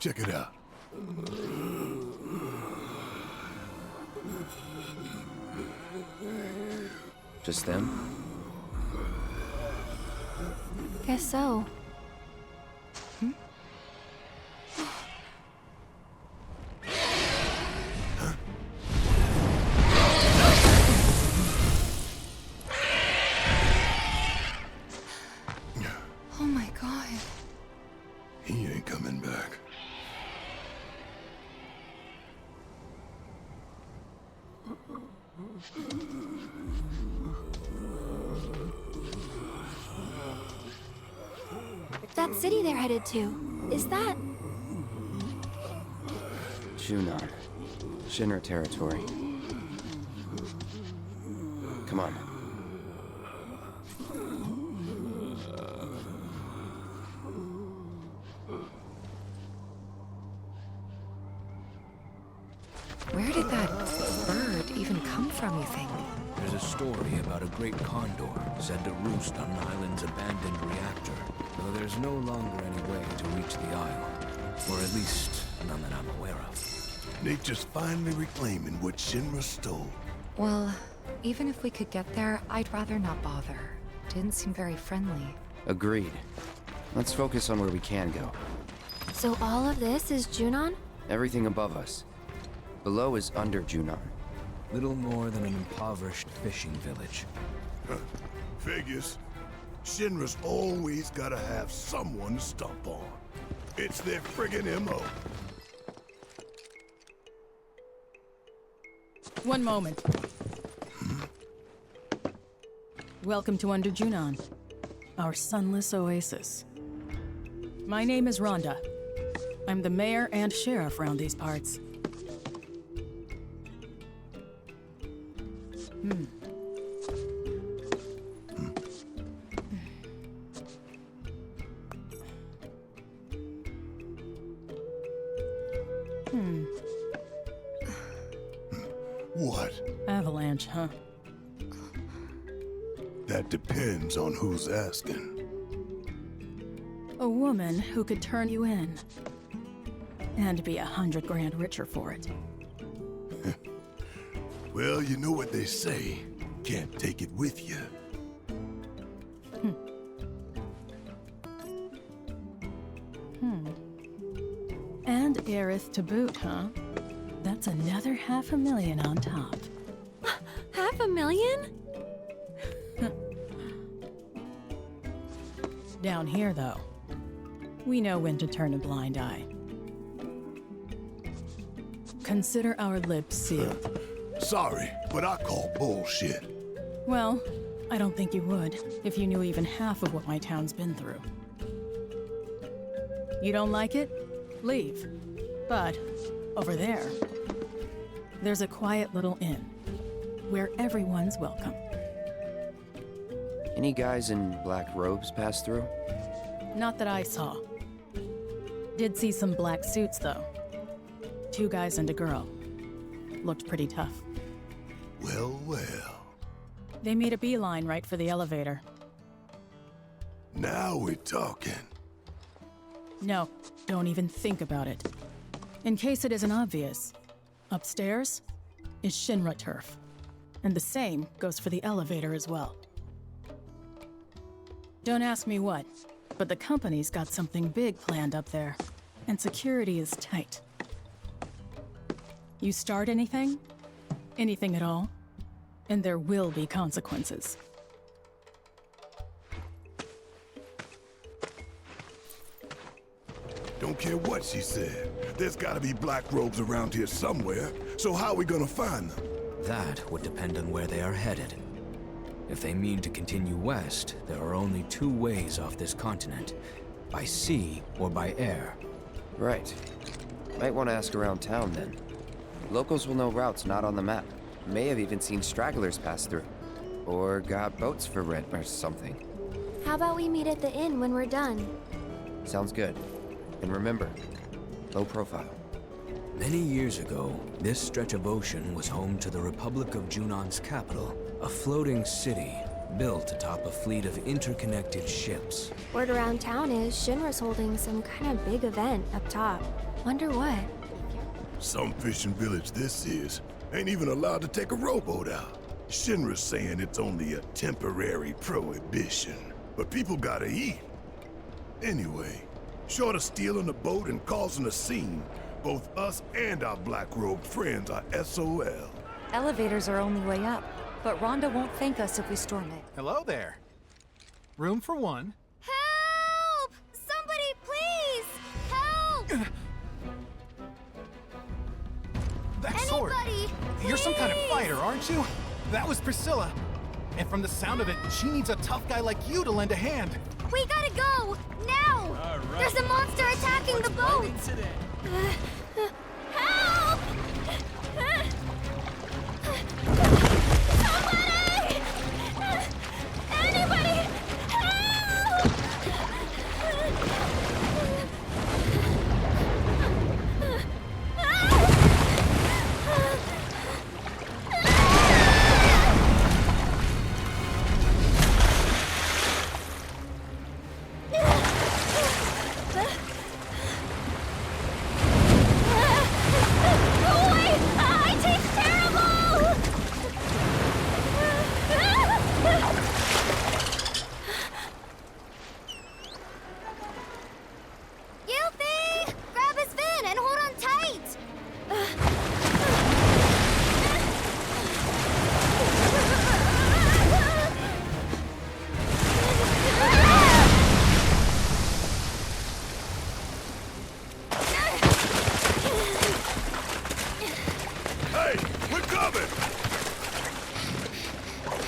Check it out. Just them? Guess so. Oh my god. He ain't coming back. That city they're headed to, is that... Junon. Shinra territory. Come on. Where did that bird even come from, you think? There's a story about a great condor said to roost on an island's abandoned reactor, though there's no longer any way to reach the isle. Or at least, none that I'm aware of. Nature's finally reclaiming what Shinra stole. Well, even if we could get there, I'd rather not bother. Didn't seem very friendly. Agreed. Let's focus on where we can go. So all of this is Junon? Everything above us. Below is under Junon. Little more than an impoverished fishing village. Figures. Shinra's always gotta have someone to stomp on. It's their friggin' MO. One moment. Welcome to Under Junon, our sunless oasis. My name is Rhonda. I'm the mayor and sheriff around these parts. What? Avalanche, huh? That depends on who's asking. A woman who could turn you in. And be 100 grand richer for it. Well, you know what they say. Can't take it with you. And Aerith to boot, huh? That's another $500,000 on top. $500,000? Down here, though, we know when to turn a blind eye. Consider our lips sealed. Sorry, but I call bullshit. Well, I don't think you would, if you knew even half of what my town's been through. You don't like it? Leave. But, over there, there's a quiet little inn, where everyone's welcome. Any guys in black robes pass through? Not that I saw. Did see some black suits, though. 2 guys and a girl. Looked pretty tough. Well, well. They made a beeline right for the elevator. Now we're talking. No, don't even think about it. In case it isn't obvious, upstairs is Shinra turf. And the same goes for the elevator as well. Don't ask me what, but the company's got something big planned up there, and security is tight. You start anything at all, and there will be consequences. Don't care what she said. There's gotta be black robes around here somewhere, so how are we gonna find them? That would depend on where they are headed. If they mean to continue west, there are only 2 ways off this continent. By sea or by air. Right. Might want to ask around town then. Locals will know routes not on the map. May have even seen stragglers pass through. Or got boats for rent or something. How about we meet at the inn when we're done? Sounds good. And remember, low profile. Many years ago, this stretch of ocean was home to the Republic of Junon's capital, a floating city built atop a fleet of interconnected ships. Word around town is Shinra's holding some kind of big event up top. Wonder what? Some fishing village this is ain't even allowed to take a rowboat out. Shinra's saying it's only a temporary prohibition, but people gotta eat. Anyway, short of stealing a boat and causing a scene, both us and our black-robed friends are SOL. Elevators are only way up, but Rhonda won't thank us if we storm it. Hello there. Room for one. Help! Somebody, please! Help! That sword! Anybody, You're some kind of please! fighter, aren't you? That was Priscilla. And from the sound of it, she needs a tough guy like you to lend a hand. We gotta go! Now! There's a monster attacking the boat! Help! Somebody! Anybody! Help! Hey, we're coming!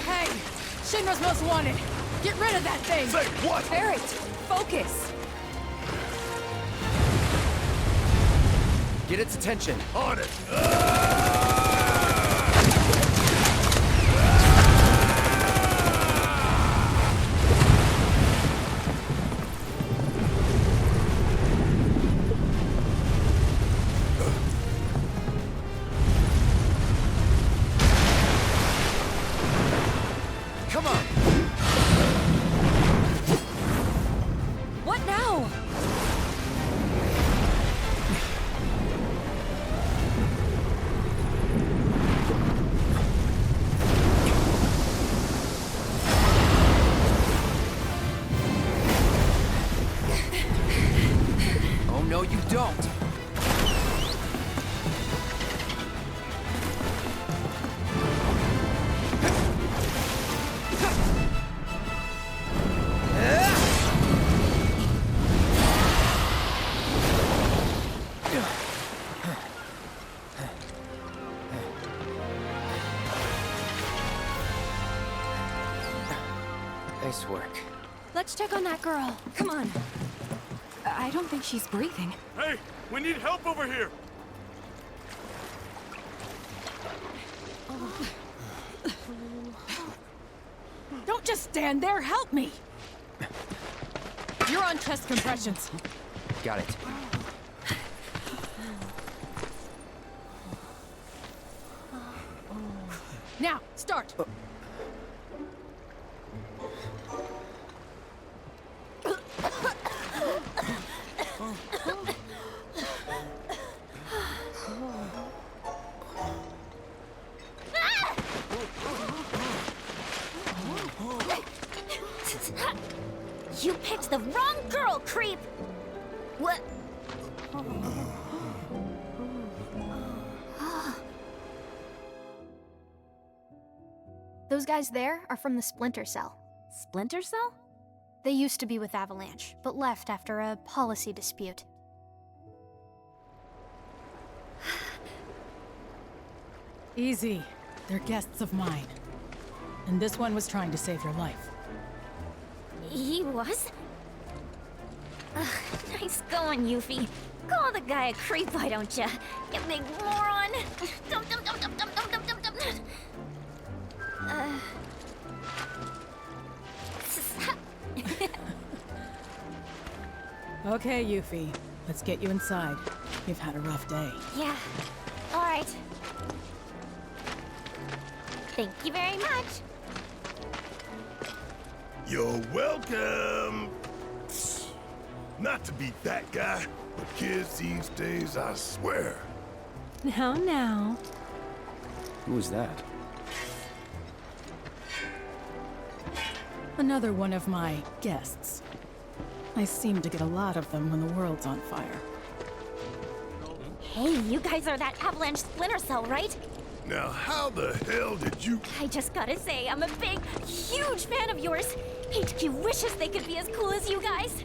Hey! Shinra's most wanted! Get rid of that thing! Say what? Barrett, focus! Get its attention. On it! Come on! What now? Oh no, you don't! Nice work. Let's check on that girl. Come on. I don't think she's breathing. Hey, we need help over here! Don't just stand there, help me! You're on chest compressions. Got it. Now, start! You picked the wrong girl, creep! What? Those guys there are from the Splinter Cell. Splinter Cell? They used to be with Avalanche, but left after a policy dispute. Easy. They're guests of mine. And this one was trying to save your life. He was? Nice going, Yuffie. Call the guy a creep, why don't ya? You big moron! Dum dum dum dum dum dum dum dum dum. Okay, Yuffie. Let's get you inside. You've had a rough day. Yeah. All right. Thank you very much. You're welcome! Not to be that guy, but kids these days, I swear. Now. Who was that? Another one of my guests. I seem to get a lot of them when the world's on fire. Hey, you guys are that Avalanche Splinter Cell, right? Now, how the hell did you... I just gotta say, I'm a big, huge fan of yours. HQ wishes they could be as cool as you guys.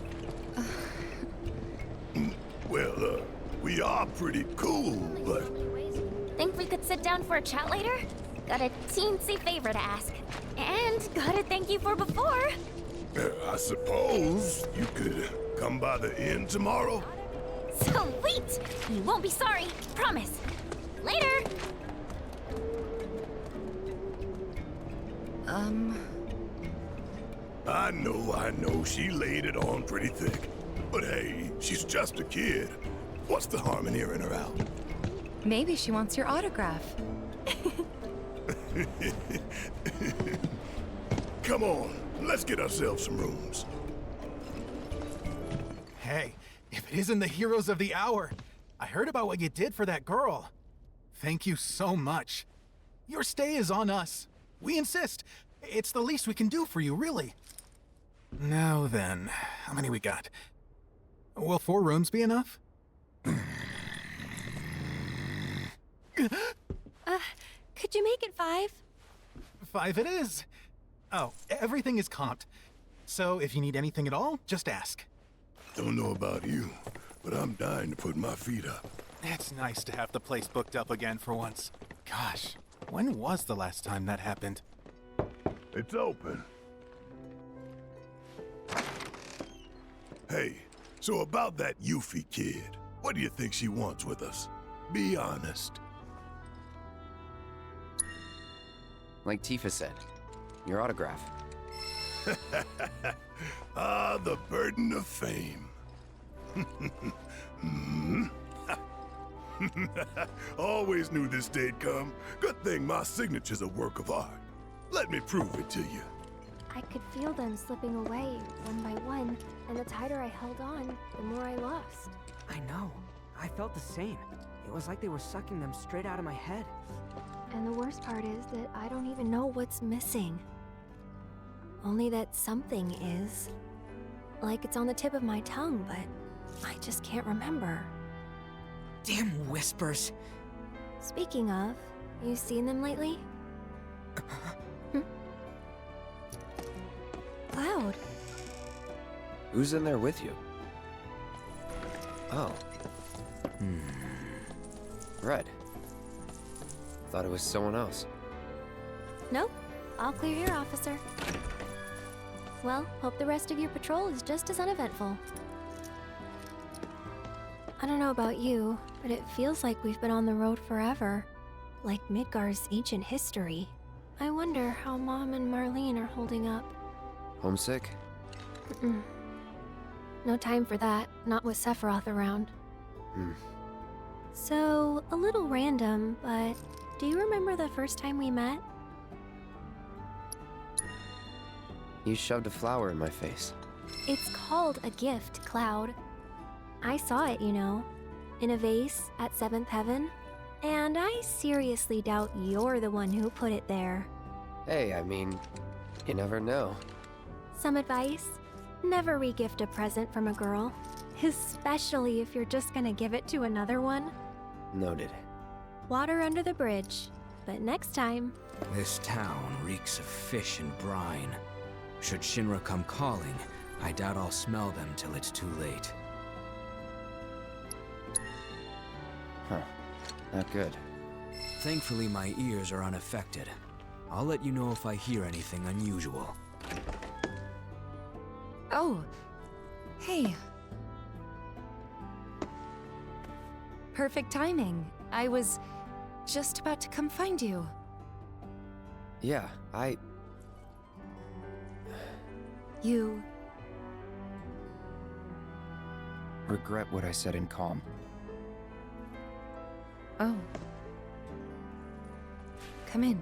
Well, we are pretty cool, but... Think we could sit down for a chat later? Got a teensy favor to ask. And gotta thank you for before. I suppose you could come by the inn tomorrow? Sweet! You won't be sorry, promise. Later! I know, she laid it on pretty thick. But hey, she's just a kid. What's the harm in hearing her out? Maybe she wants your autograph. Come on, let's get ourselves some rooms. Hey, if it isn't the heroes of the hour, I heard about what you did for that girl. Thank you so much. Your stay is on us. We insist. It's the least we can do for you, really. Now then, how many we got? Will 4 rooms be enough? Could you make it 5? 5 it is. Oh, everything is comped. So if you need anything at all, just ask. Don't know about you, but I'm dying to put my feet up. It's nice to have the place booked up again for once. Gosh, when was the last time that happened? It's open. Hey, so about that Yuffie kid, what do you think she wants with us? Be honest. Like Tifa said, your autograph. Ah, the burden of fame. Always knew this day'd come. Good thing my signature's a work of art. Let me prove it to you. I could feel them slipping away, one by one, and the tighter I held on, the more I lost. I know. I felt the same. It was like they were sucking them straight out of my head. And the worst part is that I don't even know what's missing. Only that something is. Like it's on the tip of my tongue, but I just can't remember. Damn whispers. Speaking of, you seen them lately? Cloud. Who's in there with you? Oh. Red. Thought it was someone else. Nope. All clear here, officer. Well, hope the rest of your patrol is just as uneventful. I don't know about you, but it feels like we've been on the road forever. Like Midgar's ancient history. I wonder how Mom and Marlene are holding up. Homesick? No time for that, not with Sephiroth around. So, a little random, but do you remember the first time we met? You shoved a flower in my face. It's called a gift, Cloud. I saw it, you know, in a vase at 7th Heaven, and I seriously doubt you're the one who put it there. Hey, I mean, you never know. Some advice? Never re-gift a present from a girl, especially if you're just gonna give it to another one. Noted. Water under the bridge, but next time... This town reeks of fish and brine. Should Shinra come calling, I doubt I'll smell them till it's too late. Huh. Not good. Thankfully, my ears are unaffected. I'll let you know if I hear anything unusual. Oh. Hey. Perfect timing. I was just about to come find you. Yeah, You... regret what I said in calm. Oh. Come in.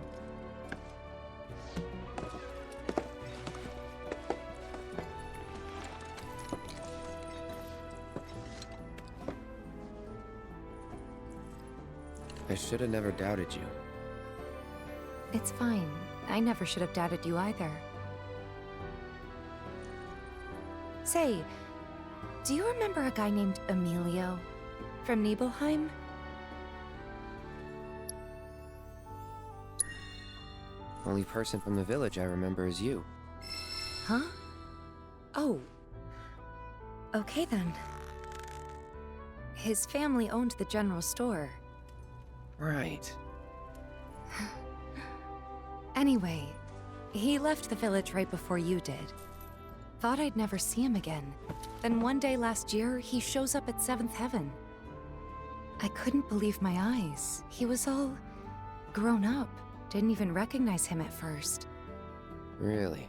I should have never doubted you. It's fine. I never should have doubted you either. Say, do you remember a guy named Emilio from Nibelheim? Only person from the village I remember is you. Huh? Oh. Okay then. His family owned the general store. Right. Anyway, he left the village right before you did. Thought I'd never see him again. Then one day last year, he shows up at 7th Heaven. I couldn't believe my eyes. He was all grown up. Didn't even recognize him at first. Really?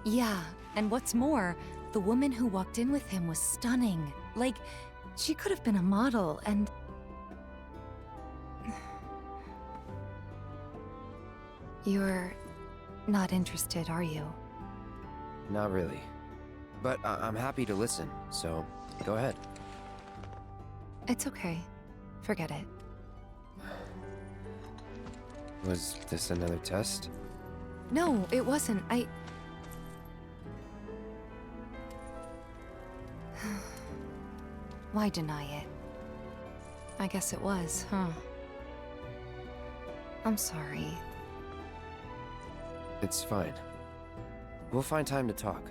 Yeah, and what's more, the woman who walked in with him was stunning. Like, she could have been a model, and... You're not interested, are you? Not really. But I'm happy to listen, so go ahead. It's okay. Forget it. Was this another test? No, it wasn't. Why deny it? I guess it was, huh? I'm sorry. It's fine. We'll find time to talk.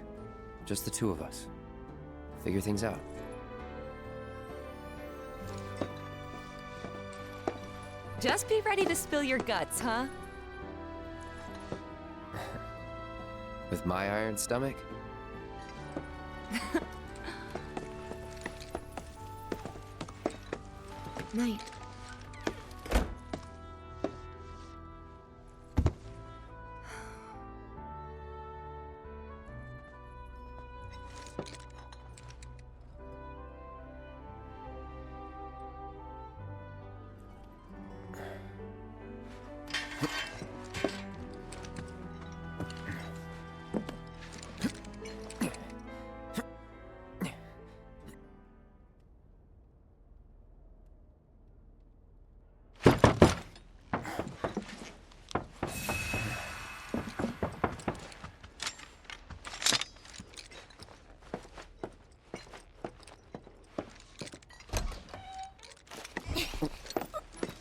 Just the two of us. Figure things out. Just be ready to spill your guts, huh? With my iron stomach? Night.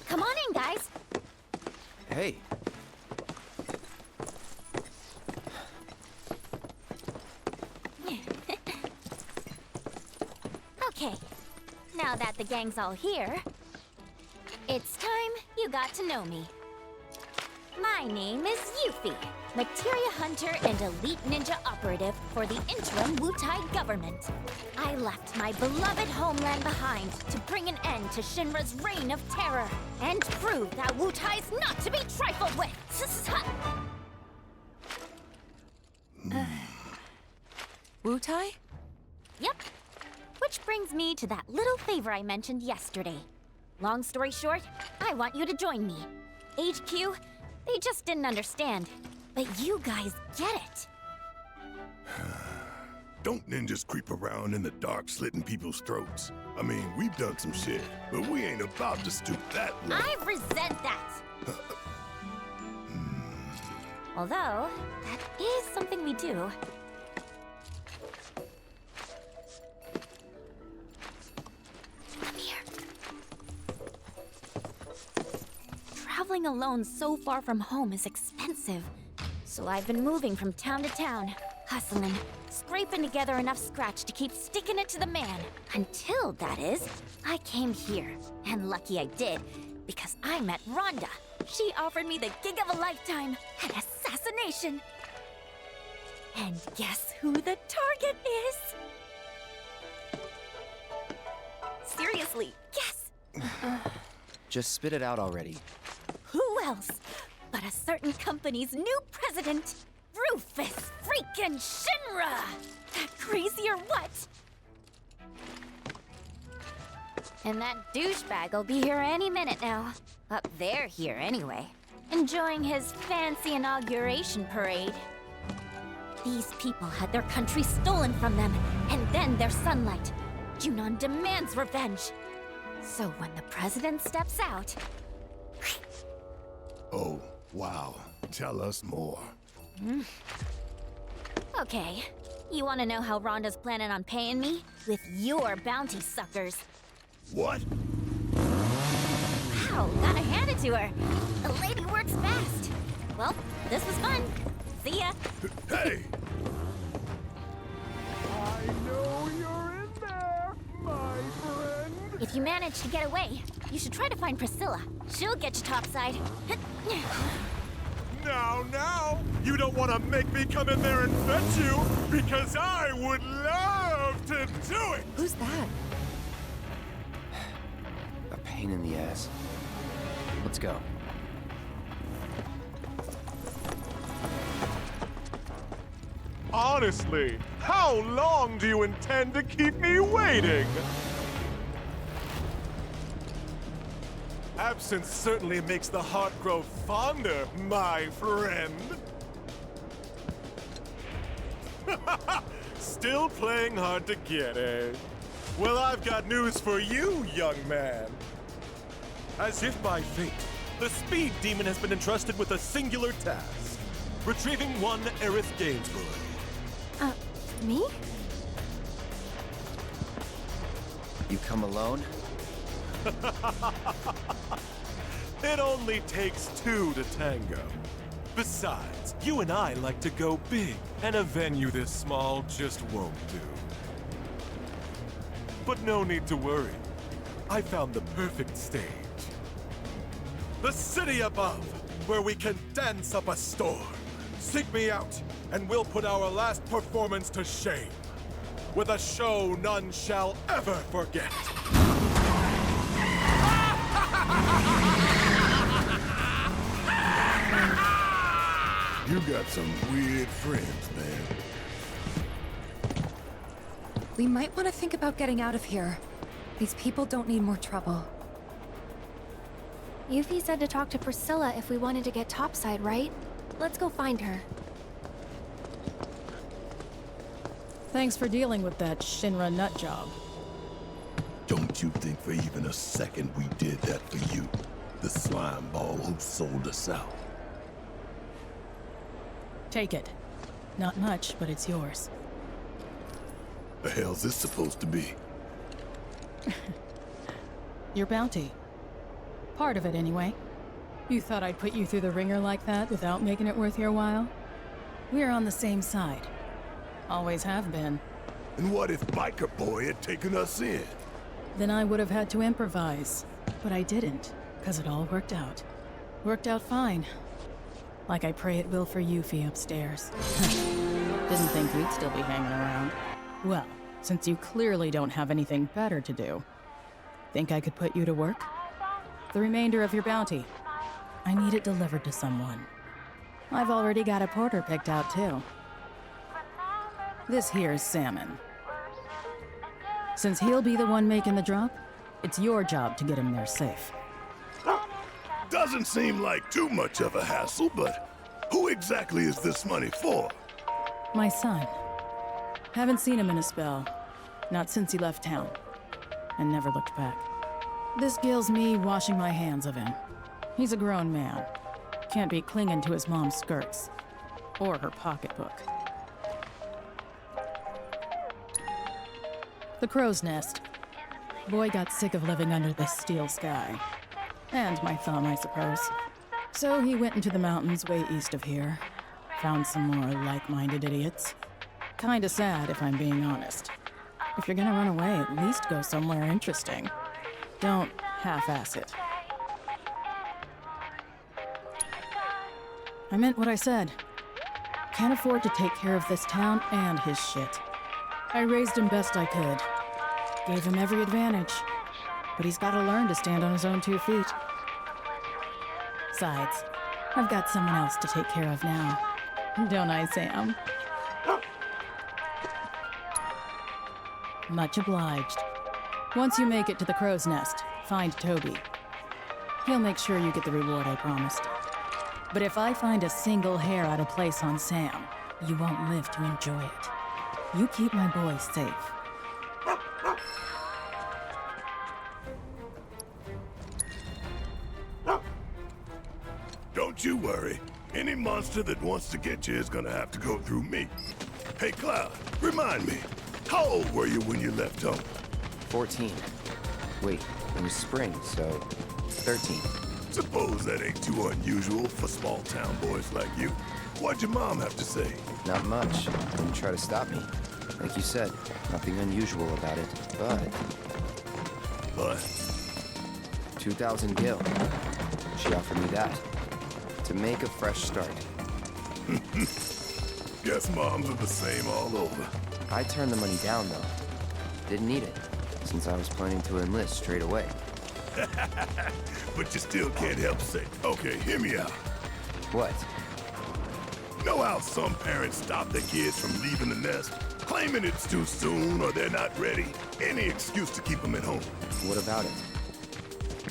Come on in, guys. Hey. Okay, now that the gang's all here, it's time you got to know me. My name is Yuffie, materia hunter and elite ninja operative for the interim Wutai government. I left my beloved homeland behind to bring an end to Shinra's reign of terror and prove that Wutai's not to be trifled with. Wutai? Yep. Which brings me to that little favor I mentioned yesterday. Long story short, I want you to join me. HQ, they just didn't understand. But you guys get it. Don't ninjas creep around in the dark slitting people's throats. I mean, we've done some shit, but we ain't about to stoop that low. I resent that. Although, that is something we do. Come here. Traveling alone so far from home is expensive. So I've been moving from town to town, hustling, scraping together enough scratch to keep sticking it to the man. Until, that is, I came here. And lucky I did, because I met Rhonda. She offered me the gig of a lifetime, an assassination. And guess who the target is? Seriously, guess. Just spit it out already. Who else but a certain company's new president, Rufus freaking Shinra! That crazy or what? And that douchebag will be here any minute now. Up there here anyway. Enjoying his fancy inauguration parade. These people had their country stolen from them, and then their sunlight. Junon demands revenge. So when the president steps out... Oh, wow. Tell us more. Okay. You want to know how Rhonda's planning on paying me? With your bounty suckers. What? Wow, gotta hand it to her. The lady works fast. Well, this was fun. See ya. Hey! I know you're in there, my friend. If you manage to get away, you should try to find Priscilla. She'll get you topside. Now, you don't want to make me come in there and fetch you, because I would love to do it! Who's that? A pain in the ass. Let's go. Honestly, how long do you intend to keep me waiting? Absence certainly makes the heart grow fonder, my friend. Still playing hard to get, eh? Well, I've got news for you, young man. As if by fate, the Speed Demon has been entrusted with a singular task. Retrieving one Aerith Gainsborough. Me? You come alone? It only takes two to tango. Besides, you and I like to go big, and a venue this small just won't do. But no need to worry. I found the perfect stage. The city above, where we can dance up a storm. Seek me out, and we'll put our last performance to shame. With a show none shall ever forget. You got some weird friends, man. We might want to think about getting out of here. These people don't need more trouble. Yuffie said to talk to Priscilla if we wanted to get topside, right? Let's go find her. Thanks for dealing with that Shinra nut job. Don't you think for even a second we did that for you? The slime ball who sold us out. Take it. Not much, but it's yours. The hell's this supposed to be? Your bounty. Part of it, anyway. You thought I'd put you through the ringer like that without making it worth your while? We're on the same side. Always have been. And what if Biker Boy had taken us in? Then I would have had to improvise. But I didn't, because it all worked out. Worked out fine. Like I pray it will for Yuffie upstairs. Didn't think we'd still be hanging around. Well, since you clearly don't have anything better to do, think I could put you to work? The remainder of your bounty. I need it delivered to someone. I've already got a porter picked out, too. This here's Salmon. Since he'll be the one making the drop, it's your job to get him there safe. Doesn't seem like too much of a hassle, but who exactly is this money for? My son. Haven't seen him in a spell. Not since he left town. And never looked back. This gills me washing my hands of him. He's a grown man. Can't be clinging to his mom's skirts. Or her pocketbook. The crow's nest. Boy got sick of living under this steel sky. And my thumb, I suppose. So he went into the mountains way east of here. Found some more like-minded idiots. Kinda sad, if I'm being honest. If you're gonna run away, at least go somewhere interesting. Don't half-ass it. I meant what I said. Can't afford to take care of this town and his shit. I raised him best I could. Gave him every advantage. But he's gotta learn to stand on his own 2 feet. Besides, I've got someone else to take care of now. Don't I, Sam? Much obliged. Once you make it to the crow's nest, find Toby. He'll make sure you get the reward I promised. But if I find a single hair out of place on Sam, you won't live to enjoy it. You keep my boy safe. Don't you worry. Any monster that wants to get you is gonna have to go through me. Hey, Cloud, remind me, how old were you when you left home? 14. Wait, it was spring, so 13. Suppose that ain't too unusual for small-town boys like you. What'd your mom have to say? Not much. Didn't try to stop me. Like you said, nothing unusual about it, but... But? 2,000 gil. She offered me that. To make a fresh start. Guess moms are the same all over. I turned the money down, though. Didn't need it, since I was planning to enlist straight away. But you still can't help say, okay, hear me out. What? Know how some parents stop their kids from leaving the nest? Claiming it's too soon or they're not ready. Any excuse to keep them at home. What about it?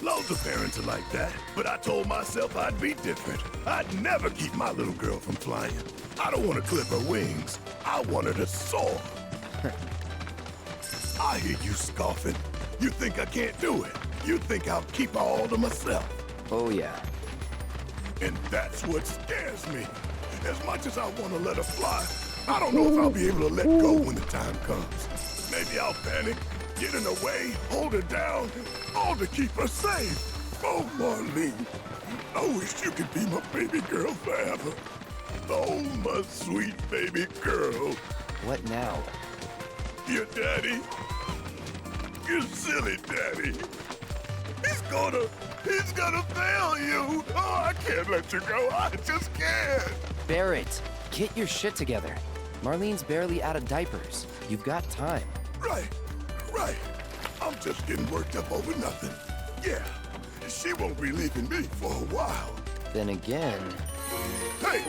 Loads of parents are like that, but I told myself I'd be different. I'd never keep my little girl from flying. I don't want to clip her wings. I want her to soar. I hear you scoffing. You think I can't do it. You think I'll keep her all to myself. Oh, yeah. And that's what scares me. As much as I want to let her fly, I don't know if I'll be able to let go when the time comes. Maybe I'll panic, get in her way, hold her down, all to keep her safe. Oh, Marlene, I wish you could be my baby girl forever. Oh, my sweet baby girl. What now? Your daddy, your silly daddy. He's gonna fail you. Oh, I can't let you go. I just can't. Barrett, get your shit together. Marlene's barely out of diapers. You've got time. Right. I'm just getting worked up over nothing. Yeah, she won't be leaving me for a while. Then again... Hey!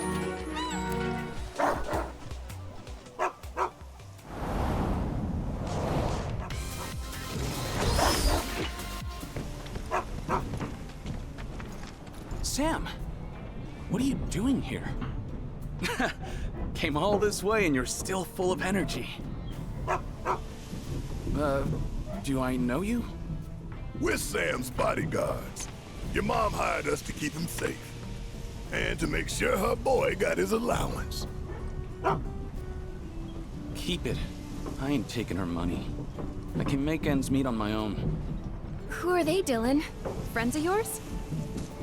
Sam, what are you doing here? Came all this way and you're still full of energy. Do I know you? We're Sam's bodyguards. Your mom hired us to keep him safe. And to make sure her boy got his allowance. Keep it. I ain't taking her money. I can make ends meet on my own. Who are they, Dylan? Friends of yours?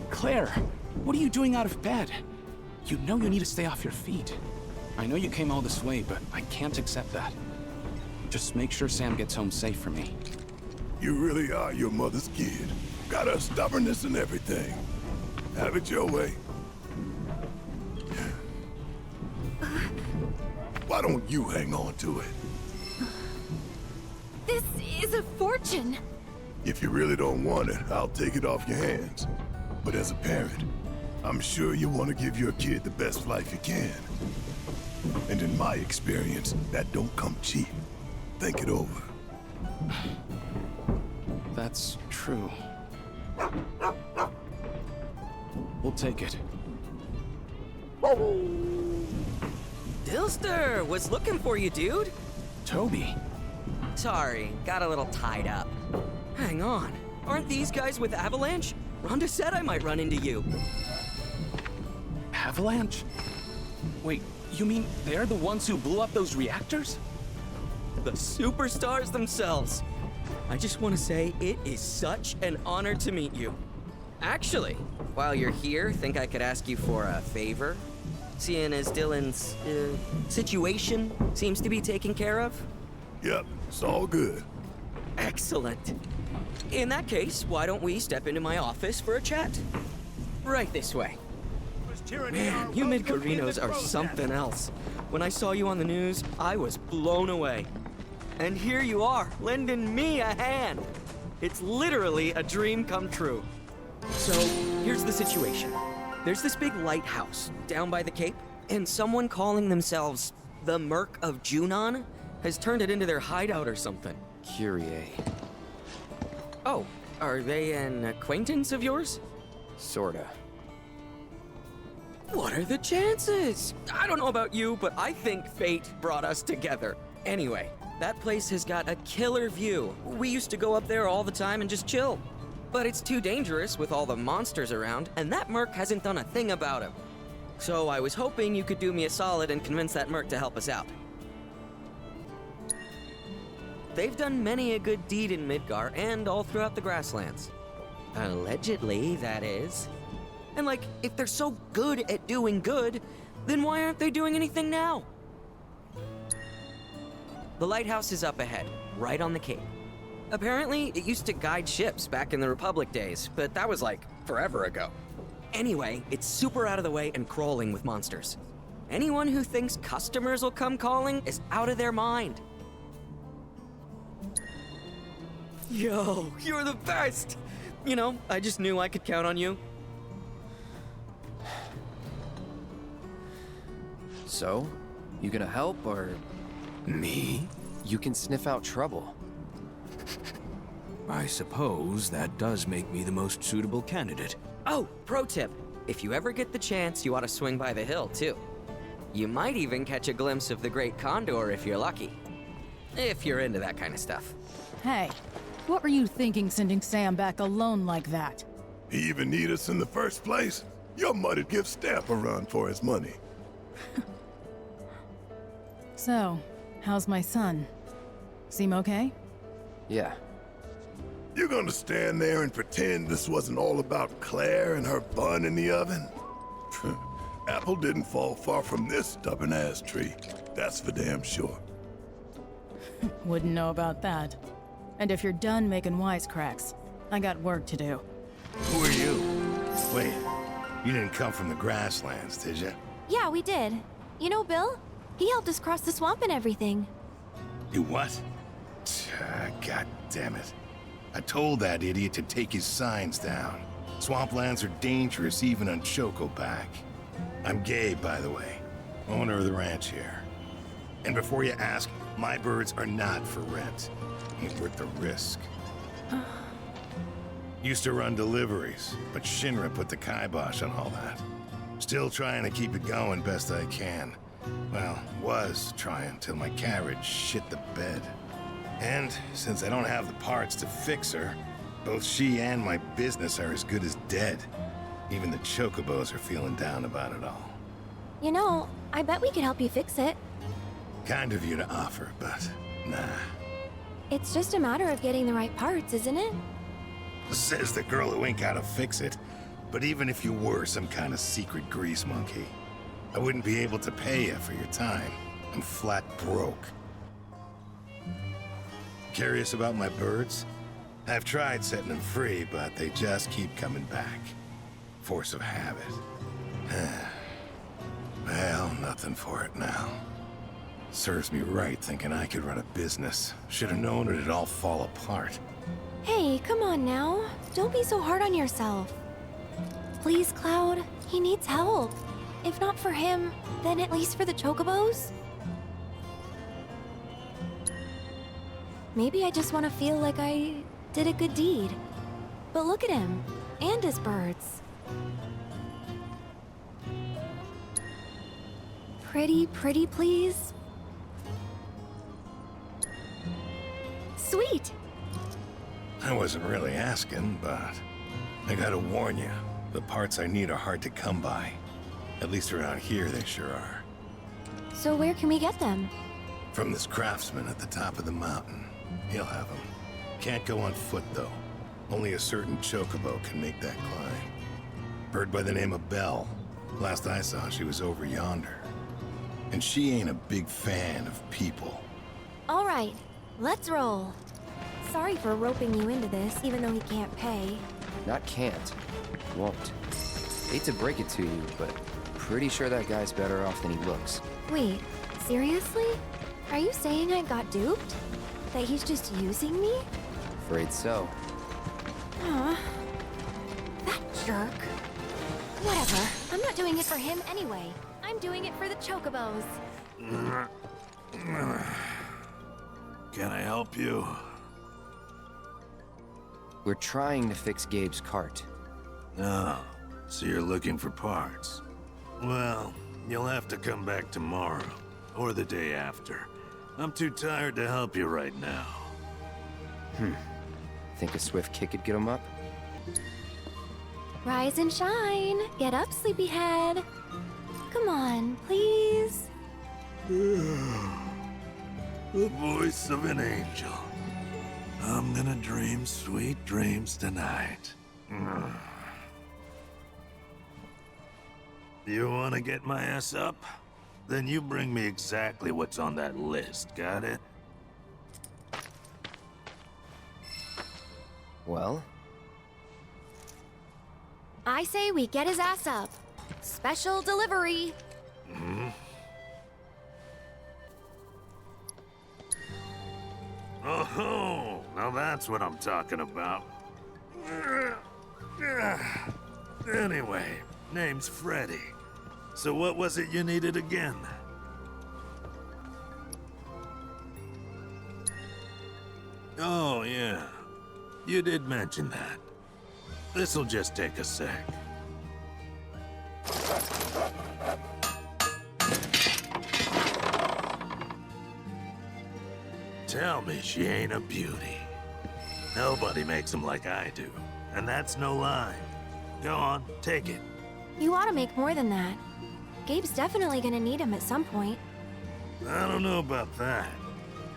Claire, what are you doing out of bed? You know you need to stay off your feet. I know you came all this way, but I can't accept that. Just make sure Sam gets home safe for me. You really are your mother's kid. Got her stubbornness and everything. Have it your way. Why don't you hang on to it? This is a fortune. If you really don't want it, I'll take it off your hands. But as a parent, I'm sure you want to give your kid the best life you can. And in my experience, that don't come cheap. Think it over. That's true. We'll take it. Dilster, was looking for you, dude. Toby. Sorry, got a little tied up. Hang on, aren't these guys with Avalanche? Rhonda said I might run into you. Avalanche? Wait, you mean they're the ones who blew up those reactors? The superstars themselves. I just want to say it is such an honor to meet you. Actually, while you're here, think I could ask you for a favor? Seeing as Dylan's, situation seems to be taken care of? Yep, it's all good. Excellent. In that case, why don't we step into my office for a chat? Right this way. Man, you Midgarinos are something else. When I saw you on the news, I was blown away. And here you are, lending me a hand. It's literally a dream come true. So, here's the situation. There's this big lighthouse down by the Cape, and someone calling themselves the Merc of Junon has turned it into their hideout or something. Kyrie. Oh, are they an acquaintance of yours? Sorta. What are the chances? I don't know about you, but I think fate brought us together. Anyway, that place has got a killer view. We used to go up there all the time and just chill. But it's too dangerous with all the monsters around, and that merc hasn't done a thing about him. So I was hoping you could do me a solid and convince that merc to help us out. They've done many a good deed in Midgar and all throughout the grasslands. Allegedly, that is. And like, if they're so good at doing good, then why aren't they doing anything now? The lighthouse is up ahead, right on the cape. Apparently, it used to guide ships back in the Republic days, but that was like forever ago. Anyway, it's super out of the way and crawling with monsters. Anyone who thinks customers will come calling is out of their mind. Yo, you're the best! You know, I just knew I could count on you. So, you gonna help, or... Me? You can sniff out trouble. I suppose that does make me the most suitable candidate. Oh, pro tip. If you ever get the chance, you ought to swing by the hill, too. You might even catch a glimpse of the Great Condor if you're lucky. If you're into that kind of stuff. Hey, what were you thinking sending Sam back alone like that? He even need us in the first place? Your mother'd give Stamp a run for his money. So, how's my son? Seem okay? Yeah. You gonna stand there and pretend this wasn't all about Claire and her bun in the oven? Apple didn't fall far from this stubborn-ass tree. That's for damn sure. Wouldn't know about that. And if you're done making wisecracks, I got work to do. Who are you? Wait, you didn't come from the grasslands, did you? Yeah, we did. You know Bill? He helped us cross the swamp and everything. You what? God damn it. I told that idiot to take his signs down. Swamplands are dangerous even on Chocoback. I'm Gabe, by the way, owner of the ranch here. And before you ask, my birds are not for rent. Ain't worth the risk. Used to run deliveries, but Shinra put the kibosh on all that. Still trying to keep it going best I can. Well, was trying till my carriage shit the bed. And since I don't have the parts to fix her, both she and my business are as good as dead. Even the chocobos are feeling down about it all. You know, I bet we could help you fix it. Kind of you to offer, but nah. It's just a matter of getting the right parts, isn't it? Says the girl who ain't gotta fix it. But even if you were some kind of secret grease monkey, I wouldn't be able to pay you for your time. I'm flat broke. Curious about my birds? I've tried setting them free, but they just keep coming back. Force of habit. Well, nothing for it now. Serves me right thinking I could run a business. Should have known it'd all fall apart. Hey, come on now. Don't be so hard on yourself. Please, Cloud. He needs help. If not for him, then at least for the chocobos? Maybe I just want to feel like I did a good deed. But look at him, and his birds. Pretty, pretty, please? Sweet! I wasn't really asking, but I gotta warn you, the parts I need are hard to come by. At least around here, they sure are. So where can we get them? From this craftsman at the top of the mountain. He'll have them. Can't go on foot, though. Only a certain chocobo can make that climb. Bird by the name of Belle. Last I saw, she was over yonder. And she ain't a big fan of people. All right, let's roll. Sorry for roping you into this, even though he can't pay. Not can't. Won't. Hate to break it to you, but pretty sure that guy's better off than he looks. Wait, seriously? Are you saying I got duped? That he's just using me? Afraid so. Aw. That jerk. Whatever. I'm not doing it for him anyway. I'm doing it for the chocobos. Can I help you? We're trying to fix Gabe's cart. Oh, so you're looking for parts. Well, you'll have to come back tomorrow, or the day after. I'm too tired to help you right now. Think a swift kick could get him up? Rise and shine. Get up, sleepyhead. Come on, please. The voice of an angel. I'm gonna dream sweet dreams tonight. You wanna get my ass up? Then you bring me exactly what's on that list, got it? Well? I say we get his ass up. Special delivery. Oh, now that's what I'm talking about. Anyway, name's Freddy. So what was it you needed again? Oh, yeah. You did mention that. This'll just take a sec. Tell me she ain't a beauty. Nobody makes them like I do. And that's no lie. Go on, take it. You ought to make more than that. Gabe's definitely gonna need him at some point. I don't know about that.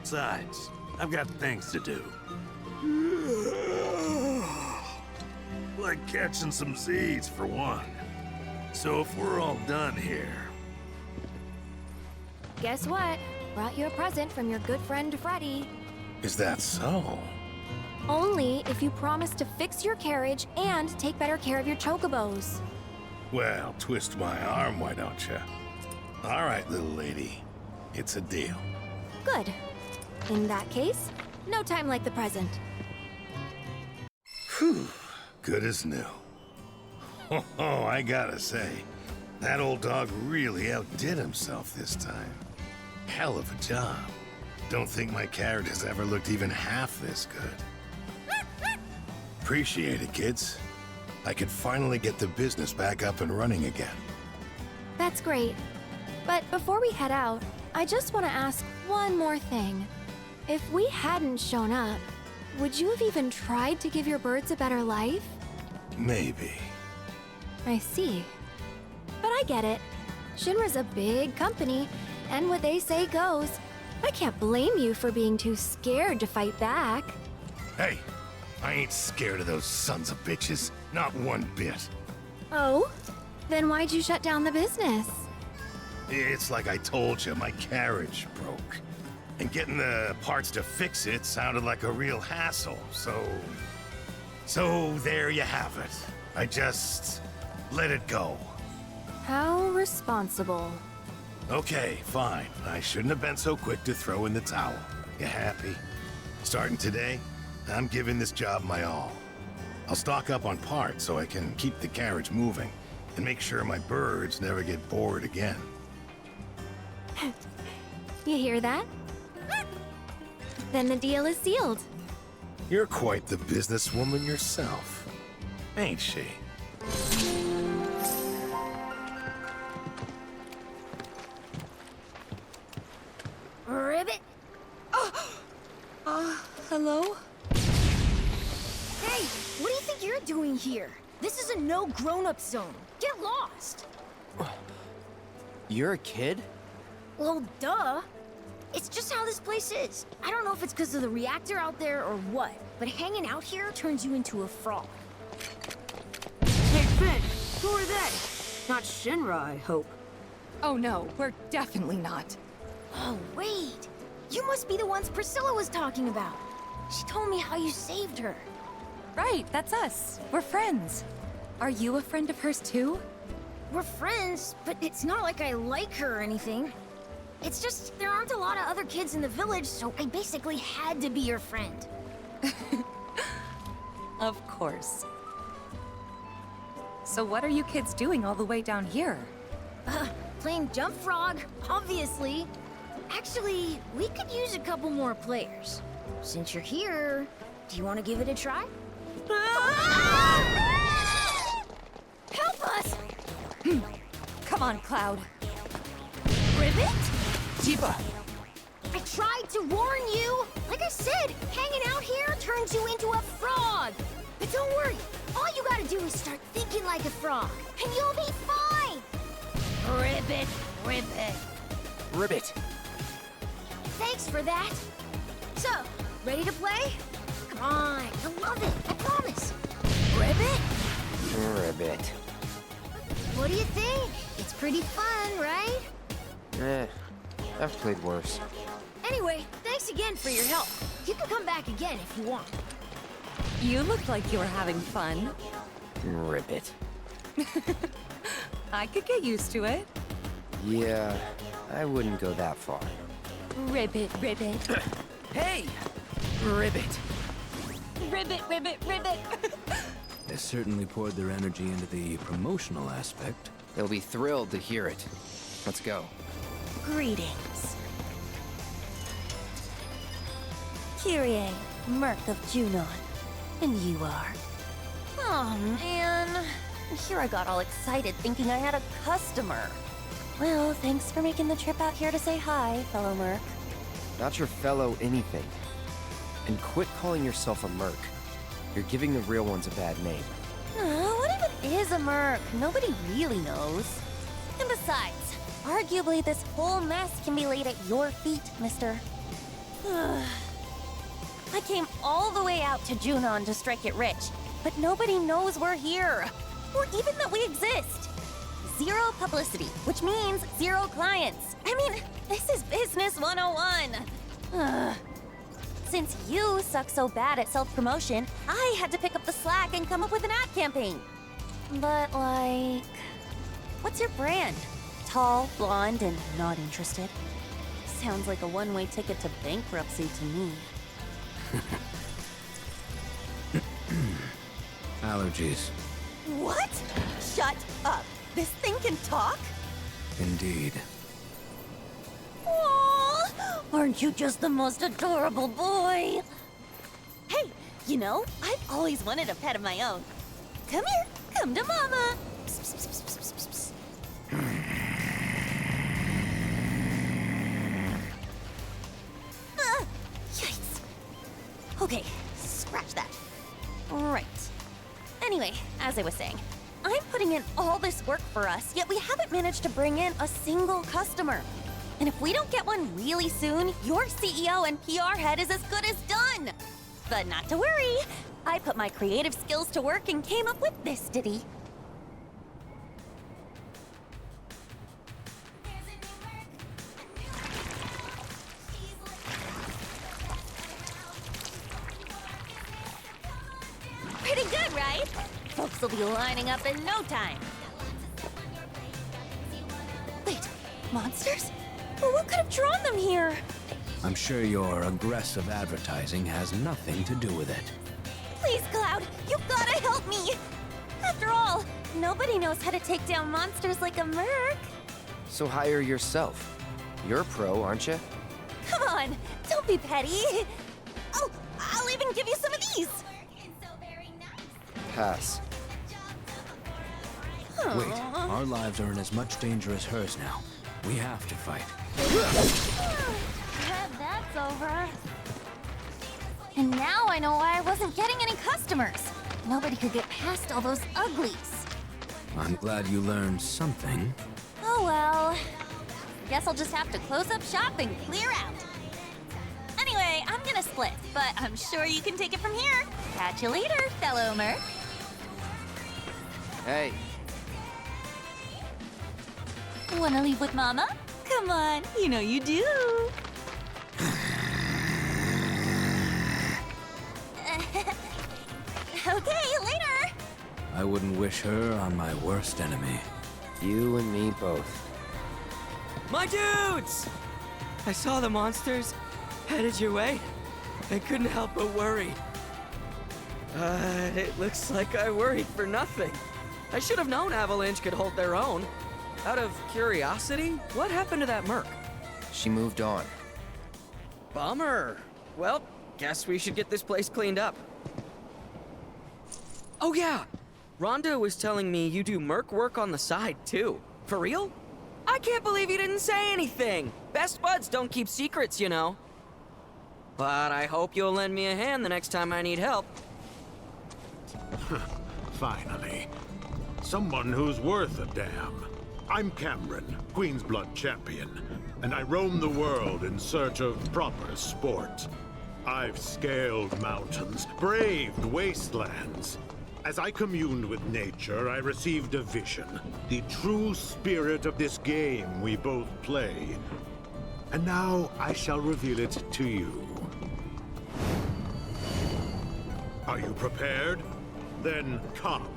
Besides, I've got things to do. Like catching some Z's, for one. So if we're all done here... Guess what? Brought you a present from your good friend Freddy. Is that so? Only if you promise to fix your carriage and take better care of your chocobos. Well, twist my arm, why don't you? All right, little lady. It's a deal. Good. In that case, no time like the present. Whew. Good as new. Oh, I gotta say, that old dog really outdid himself this time. Hell of a job. Don't think my carrot has ever looked even half this good. Appreciate it, kids. I could finally get the business back up and running again. That's great. But before we head out, I just want to ask one more thing. If we hadn't shown up, would you have even tried to give your birds a better life? Maybe. I see. But I get it. Shinra's a big company, and what they say goes. I can't blame you for being too scared to fight back. Hey, I ain't scared of those sons of bitches. Not one bit. Oh? Then why'd you shut down the business? It's like I told you, my carriage broke. And getting the parts to fix it sounded like a real hassle, So there you have it. I just let it go. How responsible. Okay, fine. I shouldn't have been so quick to throw in the towel. You happy? Starting today, I'm giving this job my all. I'll stock up on parts so I can keep the carriage moving and make sure my birds never get bored again. You hear that? Then the deal is sealed. You're quite the businesswoman yourself, ain't she? Ribbit? Hello? Hey, what do you think you're doing here? This is a no grown-up zone. Get lost. You're a kid? Well, duh. It's just how this place is. I don't know if it's because of the reactor out there or what, but hanging out here turns you into a frog. Hey, Finn, who are they? Not Shinra, I hope. Oh no, we're definitely not. Oh, wait. You must be the ones Priscilla was talking about. She told me how you saved her. Right, that's us. We're friends. Are you a friend of hers too? We're friends, but it's not like I like her or anything. It's just, there aren't a lot of other kids in the village, so I basically had to be your friend. Of course. So what are you kids doing all the way down here? Playing Jump Frog, obviously. Actually, we could use a couple more players. Since you're here, do you want to give it a try? Help us! Come on, Cloud. Ribbit? Tifa! I tried to warn you! Like I said, hanging out here turns you into a frog! But don't worry, all gotta do is start thinking like a frog, and you'll be fine! Ribbit, ribbit. Ribbit. Thanks for that. So, ready to play? Come on, you'll love it, I promise. Ribbit? Ribbit. What do you think? It's pretty fun, right? I've played worse. Anyway, thanks again for your help. You can come back again if you want. You looked like you were having fun. Ribbit. I could get used to it. Yeah, I wouldn't go that far. Ribbit, ribbit. Hey! Ribbit. Ribbit, ribbit, ribbit. They certainly poured their energy into the promotional aspect. They'll be thrilled to hear it. Let's go. Greetings. Kyrie, Merc of Junon. And you are? Oh, man. Here I got all excited thinking I had a customer. Well, thanks for making the trip out here to say hi, fellow Merc. Not your fellow anything. And quit calling yourself a merc. You're giving the real ones a bad name. What if it is a Merc? Nobody really knows. And besides, arguably this whole mess can be laid at your feet, mister. I came all the way out to Junon to strike it rich, but nobody knows we're here, or even that we exist. Zero publicity, which means zero clients. I mean, this is business 101. Since you suck so bad at self-promotion, I had to pick up the slack and come up with an ad campaign. But like, what's your brand? Tall, blonde, and not interested? Sounds like a one-way ticket to bankruptcy to me. Allergies. What? Shut up. This thing can talk? Indeed. Aww, aren't you just the most adorable boy? Hey, you know, I've always wanted a pet of my own. Come here, come to mama. Psst, psst, psst, psst, psst, psst. Yikes. Okay, scratch that. Right. Anyway, as I was saying, I'm putting in all this work for us, yet we haven't managed to bring in a single customer. And if we don't get one really soon, your CEO and PR head is as good as done. But not to worry, I put my creative skills to work and came up with this ditty. Pretty good, right? Folks will be lining up in no time. Wait, monsters? Well, what could have drawn them here? I'm sure your aggressive advertising has nothing to do with it. Please, Cloud, you gotta help me! After all, nobody knows how to take down monsters like a Merc. So hire yourself. You're a pro, aren't you? Come on, don't be petty. Oh, I'll even give you some of these. Pass. Wait, our lives are in as much danger as hers now. We have to fight. That's over. And now I know why I wasn't getting any customers. Nobody could get past all those uglies. I'm glad you learned something. Oh well. Guess I'll just have to close up shop and clear out. Anyway, I'm gonna split, but I'm sure you can take it from here. Catch you later, fellow Merc. Hey. Wanna leave with Mama? Come on, you know you do. Okay, later. I wouldn't wish her on my worst enemy. You and me both. My dudes! I saw the monsters headed your way. I couldn't help but worry. It looks like I worried for nothing. I should have known Avalanche could hold their own. Out of curiosity, what happened to that Merc? She moved on. Bummer. Well, guess we should get this place cleaned up. Oh yeah! Rhonda was telling me you do Merc work on the side, too. For real? I can't believe you didn't say anything! Best buds don't keep secrets, you know. But I hope you'll lend me a hand the next time I need help. finally. Someone who's worth a damn. I'm Cameron, Queen's Blood champion, and I roam the world in search of proper sport. I've scaled mountains, braved wastelands. As I communed with nature, I received a vision, the true spirit of this game we both play. And now I shall reveal it to you. Are you prepared? Then come.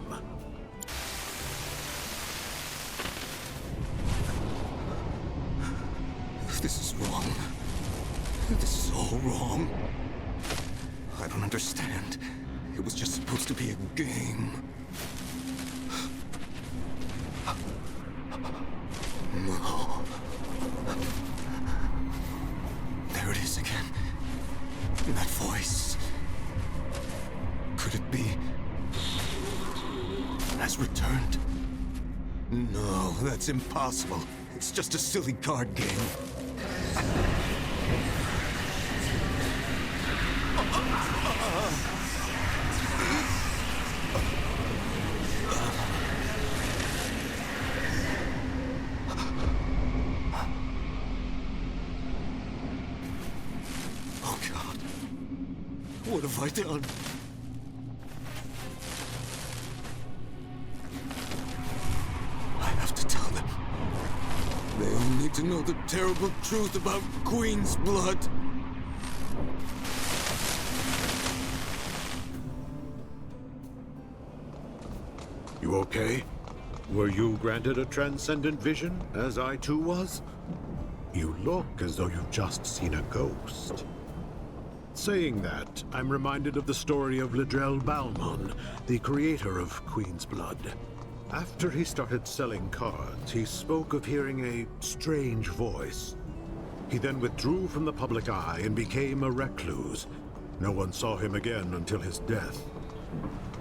This is wrong. This is all wrong. I don't understand. It was just supposed to be a game. No. There it is again. That voice. Could it be? Has returned? No, that's impossible. It's just a silly card game. Oh God. What have I done? I have to tell them. They all need to know the terrible truth about Queen's blood. You okay? Were you granted a transcendent vision, as I too was? You look as though you've just seen a ghost. Saying that, I'm reminded of the story of Ledrell Balmon, the creator of Queen's Blood. After he started selling cards, he spoke of hearing a strange voice. He then withdrew from the public eye and became a recluse. No one saw him again until his death.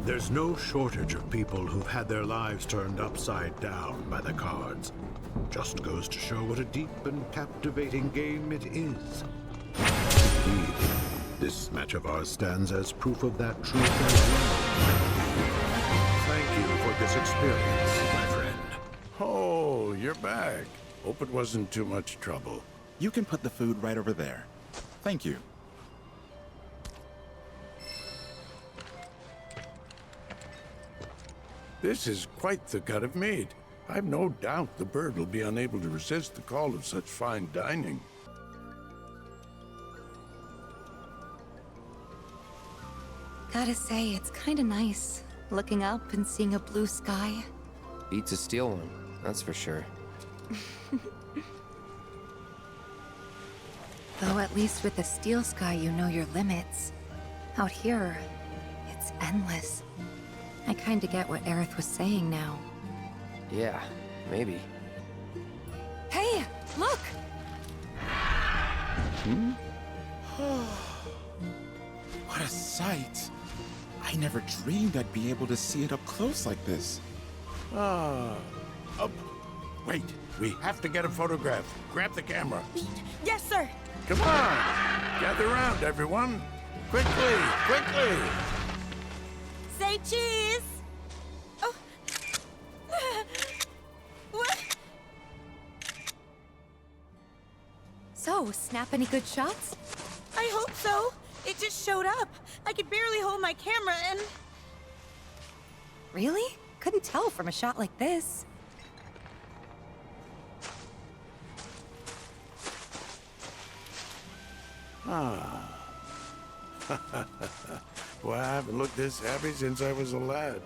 There's no shortage of people who've had their lives turned upside down by the cards. Just goes to show what a deep and captivating game it is. Indeed, this match of ours stands as proof of that truth as well. Thank you for this experience, my friend. Oh, you're back. Hope it wasn't too much trouble. You can put the food right over there. Thank you. This is quite the cut of meat. I've no doubt the bird will be unable to resist the call of such fine dining. Gotta say, it's kinda nice. Looking up and seeing a blue sky. Beats a steel one, that's for sure. Though at least with the steel sky you know your limits. Out here, it's endless. I kinda get what Aerith was saying now. Yeah, maybe. Hey, look! What a sight! I never dreamed I'd be able to see it up close like this. Wait, we have to get a photograph. Grab the camera. Yes, sir. Come on! Gather around, everyone. Quickly, quickly! Say cheese. Oh. What? So, snap any good shots? I hope so. It just showed up. I could barely hold my camera and... Really? Couldn't tell from a shot like this. Well, I haven't looked this happy since I was a lad.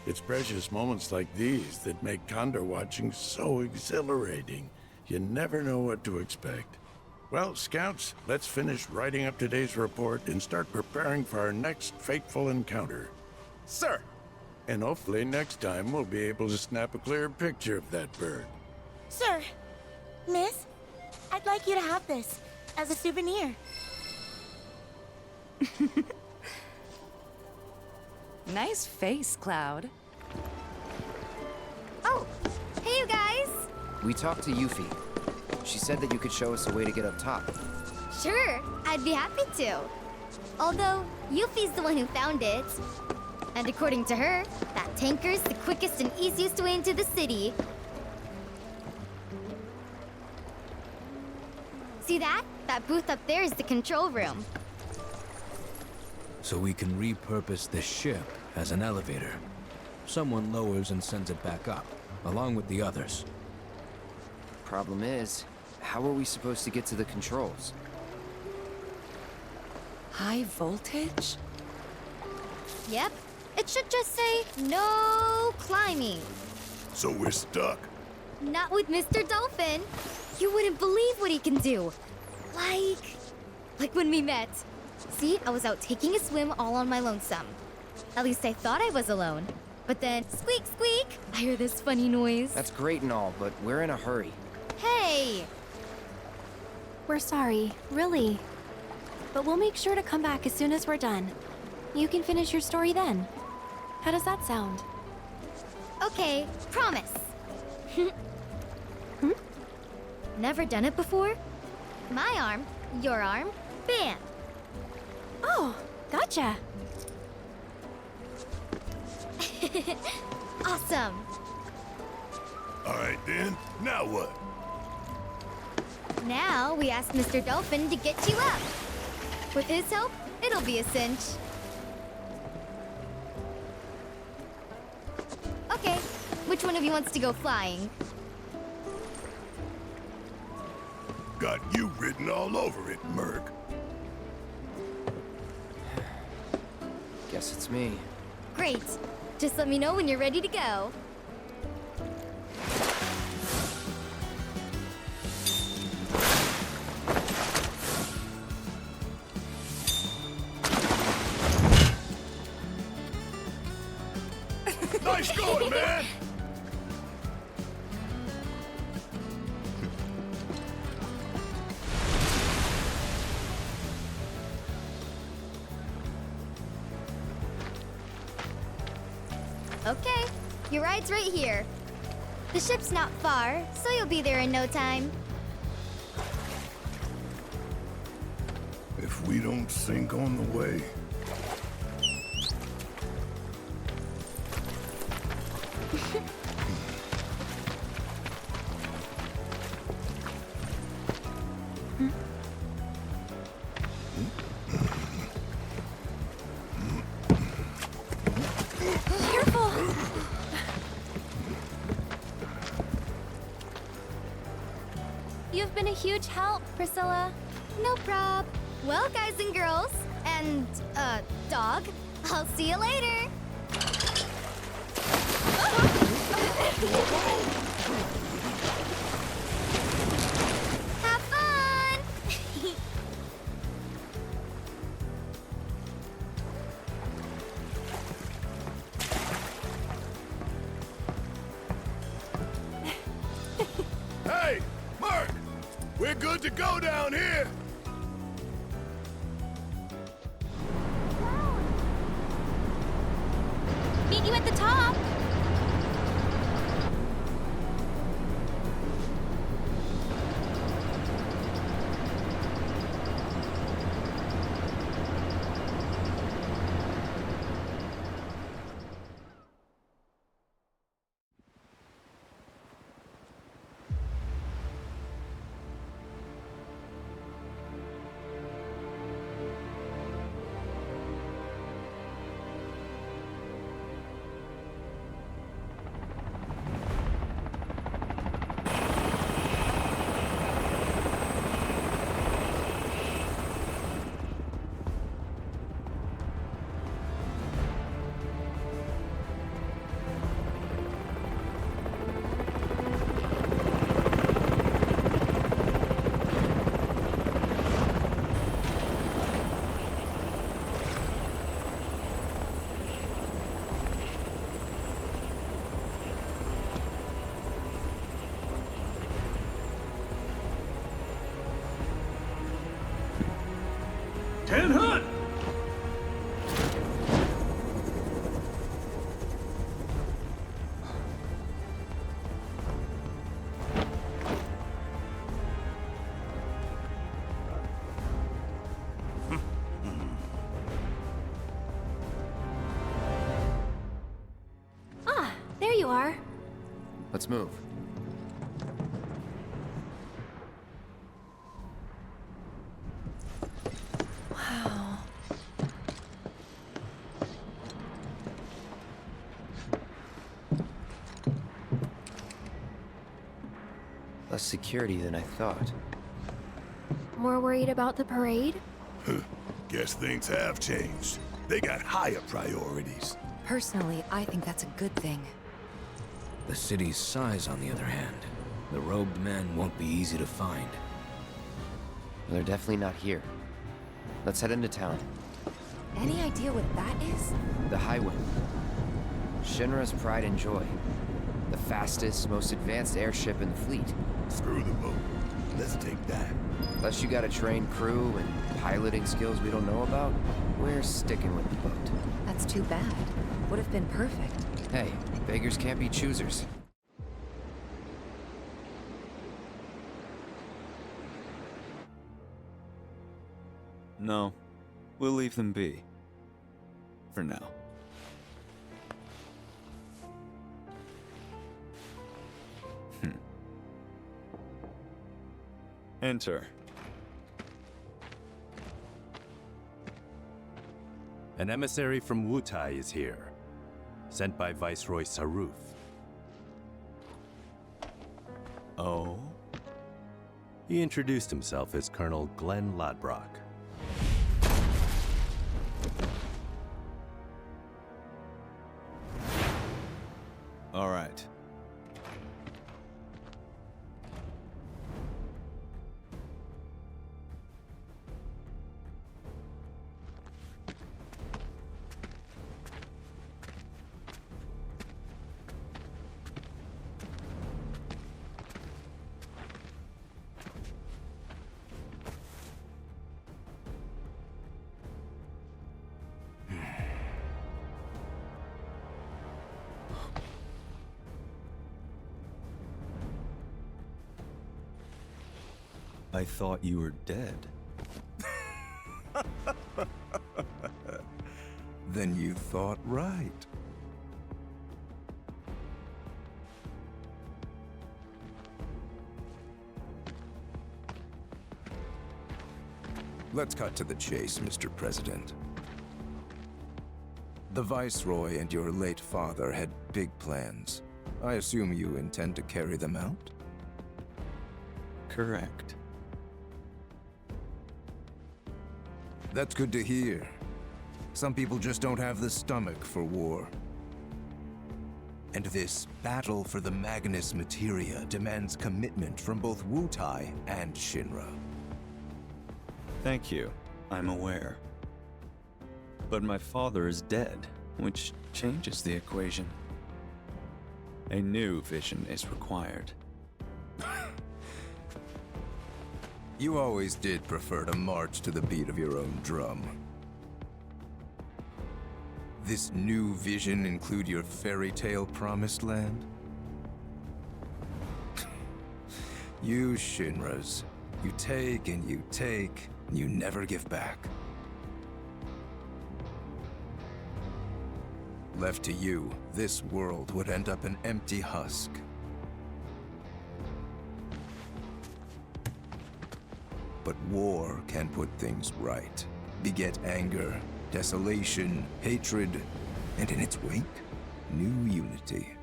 It's precious moments like these that make condor watching so exhilarating. You never know what to expect. Well, Scouts, let's finish writing up today's report and start preparing for our next fateful encounter. Sir! And hopefully next time we'll be able to snap a clear picture of that bird. Sir, miss, I'd like you to have this as a souvenir. Nice face, Cloud. Oh, hey you guys! We talked to Yuffie. She said that you could show us a way to get up top. Sure, I'd be happy to. Although, Yuffie's the one who found it. And according to her, that tanker's the quickest and easiest way into the city. See that? That booth up there is the control room. So we can repurpose the ship as an elevator. Someone lowers and sends it back up, along with the others. Problem is, how are we supposed to get to the controls? High voltage? Yep. It should just say, no climbing. So we're stuck. Not with Mr. Dolphin. You wouldn't believe what he can do. Like when we met. See, I was out taking a swim all on my lonesome. At least I thought I was alone. But then, squeak, squeak, I hear this funny noise. That's great and all, but we're in a hurry. Hey! We're sorry, really. But we'll make sure to come back as soon as we're done. You can finish your story then. How does that sound? Okay, promise. Never done it before? My arm, your arm, bam! Oh, gotcha. Awesome. All right then, now what? Now we ask Mr. Dolphin to get you up. With his help, it'll be a cinch. Okay, which one of you wants to go flying? Got you written all over it, Merc. Guess it's me. Great. Just let me know when you're ready to go. Nice going, man! Okay, your ride's right here. The ship's not far, so you'll be there in no time. If we don't sink on the way. You've been a huge help, Priscilla. No prob. Well, guys and girls, and, dog, I'll see you later. Have fun! Hey, Mark! We're good to go down here! Meet you at the top. Ten hut! are. Let's move. Wow. Less security than I thought. More worried about the parade? Guess things have changed. They got higher priorities. Personally, I think that's a good thing. The city's size, on the other hand, the robed men won't be easy to find. They're definitely not here. Let's head into town. Any idea what that is? The highway. Shinra's pride and joy. The fastest, most advanced airship in the fleet. Screw the boat. Let's take that. Unless you got a trained crew and piloting skills we don't know about, we're sticking with the boat. That's too bad. Would have been perfect. Hey, beggars can't be choosers. No, we'll leave them be. For now. Enter. An emissary from Wutai is here, sent by Viceroy Saruf. Oh? He introduced himself as Colonel Glenn Ladbrock. All right. I thought you were dead. Then you thought right. Let's cut to the chase, Mr. President. The Viceroy and your late father had big plans. I assume you intend to carry them out? Correct. That's good to hear. Some people just don't have the stomach for war. And this battle for the Magnus Materia demands commitment from both Wutai and Shinra. Thank you. I'm aware. But my father is dead, which changes the equation. A new vision is required. You always did prefer to march to the beat of your own drum. This new vision include your fairy tale promised land? You Shinras, you take and you never give back. Left to you, this world would end up an empty husk. But war can put things right, beget anger, desolation, hatred, and in its wake, new unity.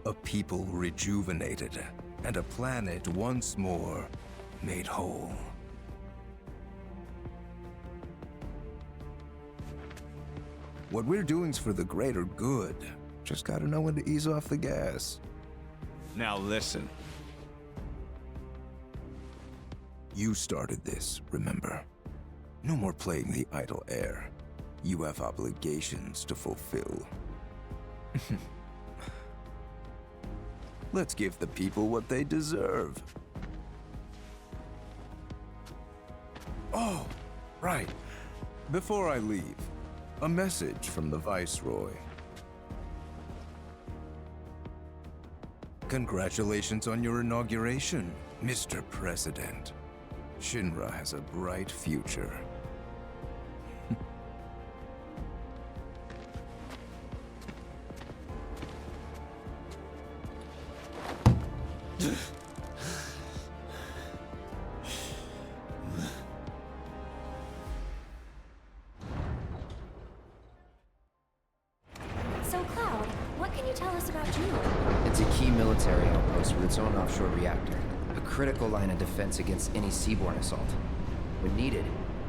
A people rejuvenated, and a planet once more made whole. What we're doing's for the greater good. Just gotta know when to ease off the gas. Now listen. You started this, remember? No more playing the idle heir. You have obligations to fulfill. Let's give the people what they deserve. Oh, right. Before I leave, a message from the Viceroy. Congratulations on your inauguration, Mr. President. Shinra has a bright future. tell us about Juno? It's a key military outpost with its own offshore reactor. A critical line of defense against any seaborne assault. When needed,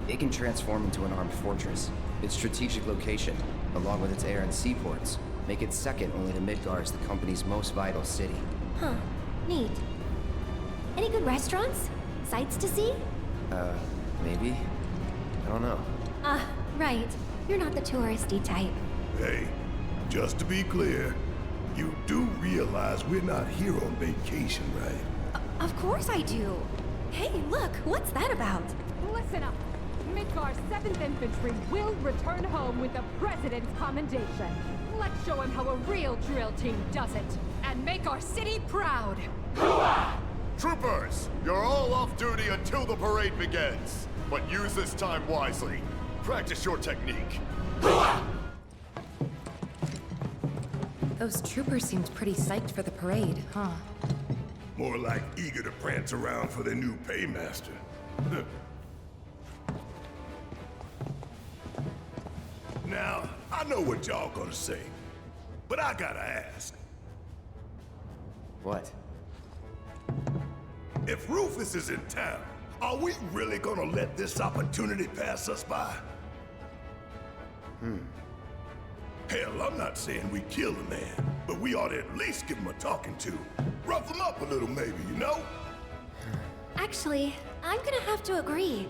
it can transform into an armed fortress. Its strategic location, along with its air and seaports, make it second only to Midgar as the company's most vital city. Huh. Neat. Any good restaurants? Sights to see? Maybe? I don't know. Right. You're not the touristy type. Hey, just to be clear, you do realize we're not here on vacation, right? Of course I do. Hey, look, what's that about? Listen up. Midgar's 7th Infantry will return home with the President's commendation. Let's show him how a real drill team does it, and make our city proud. Troopers, you're all off duty until the parade begins. But use this time wisely. Practice your technique. Those troopers seemed pretty psyched for the parade, huh? More like eager to prance around for their new paymaster. Now, I know what y'all gonna say, but I gotta ask. What? If Rufus is in town, are we really gonna let this opportunity pass us by? Hell, I'm not saying we kill the man, but we ought to at least give him a talking to. Rough him up a little maybe, you know? Actually, I'm gonna have to agree.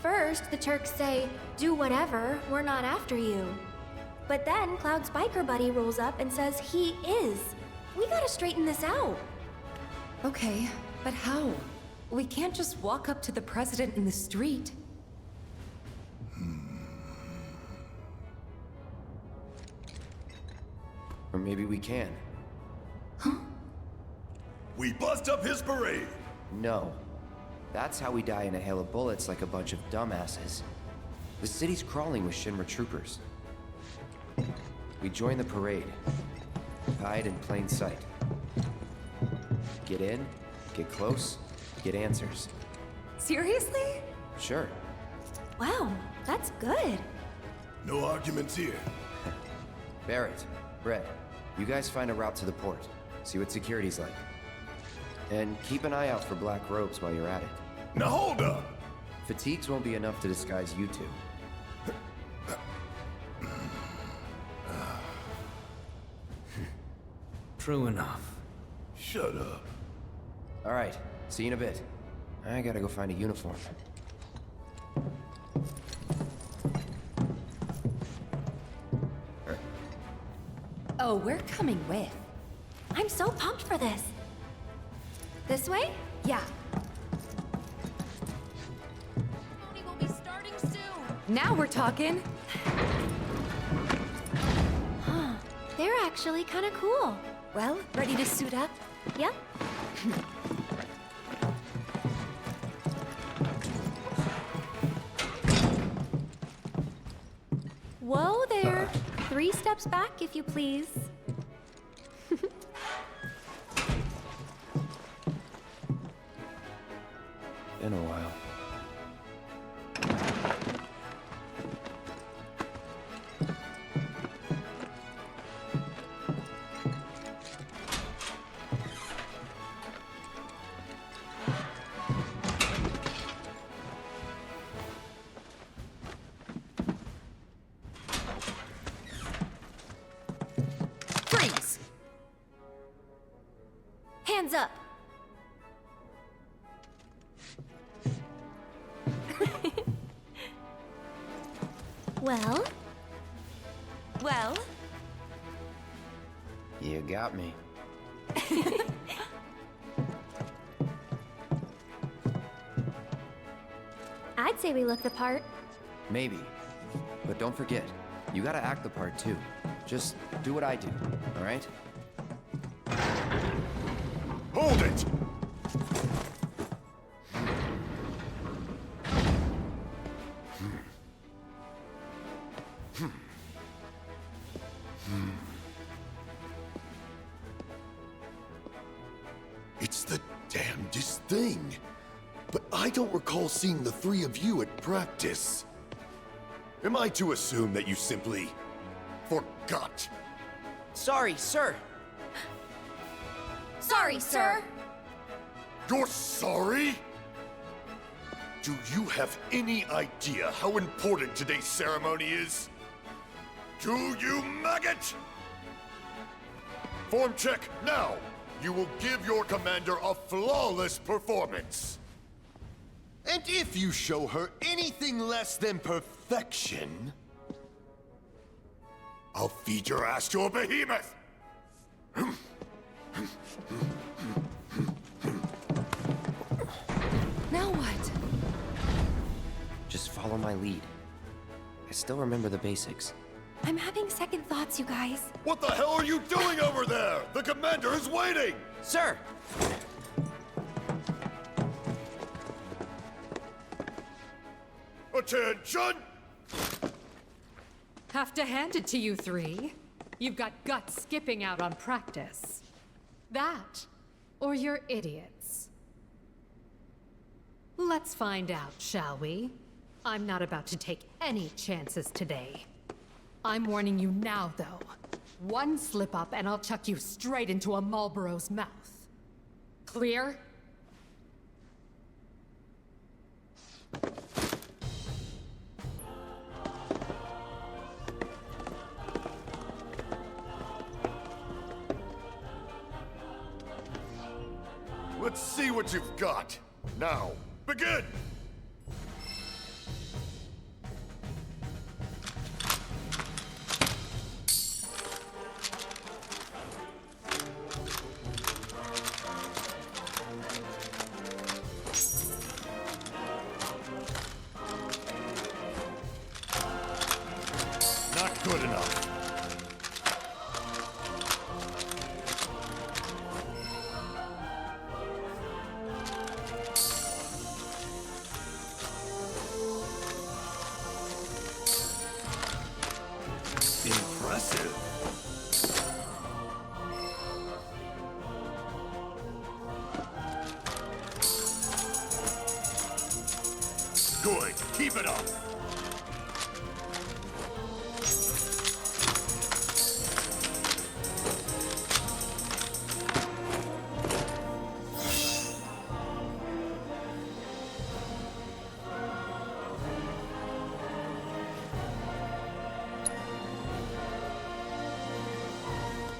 First, the Turks say, do whatever, we're not after you. But then Cloud's biker buddy rolls up and says he is. We gotta straighten this out. Okay, but how? We can't just walk up to the President in the street. Or maybe we can. We bust up his parade! No. That's how we die in a hail of bullets like a bunch of dumbasses. The city's crawling with Shinra troopers. We join the parade. Hide in plain sight. Get in, get close, get answers. Seriously? Sure. Wow, that's good. No arguments here. Barrett, Brett, you guys find a route to the port. See what security's like. And keep an eye out for black robes while you're at it. Now hold up! Fatigues won't be enough to disguise you two. True enough. Shut up. All right, see you in a bit. I gotta go find a uniform. Oh, we're coming with. I'm so pumped for this. This way? Yeah. Will be starting soon. Now we're talking. Huh. They're actually kind of cool. Well, ready to suit up? Yep. Whoa there. 3 steps back, if you please. Been a while. Freeze! Hands up. Well? Well? You got me. I'd say we look the part. Maybe. But don't forget, you gotta act the part too. Just do what I do, all right? Hold it! It's the damnedest thing. But I don't recall seeing the 3 of you at practice. Am I to assume that you simply forgot? Sorry, sir. Sorry, sir. You're sorry? Do you have any idea how important today's ceremony is? Do you, maggot? Form check now! You will give your commander a flawless performance. And if you show her anything less than perfection... I'll feed your ass to a behemoth! Now what? Just follow my lead. I still remember the basics. I'm having second thoughts, you guys. What the hell are you doing over there? The commander is waiting! Sir! Attention! Have to hand it to you three. You've got guts skipping out on practice. That, or you're idiots. Let's find out, shall we? I'm not about to take any chances today. I'm warning you now, though. One slip up and I'll chuck you straight into a Marlboro's mouth. Clear? Let's see what you've got. Now, begin! Not good enough. Impressive. Good. Keep it up.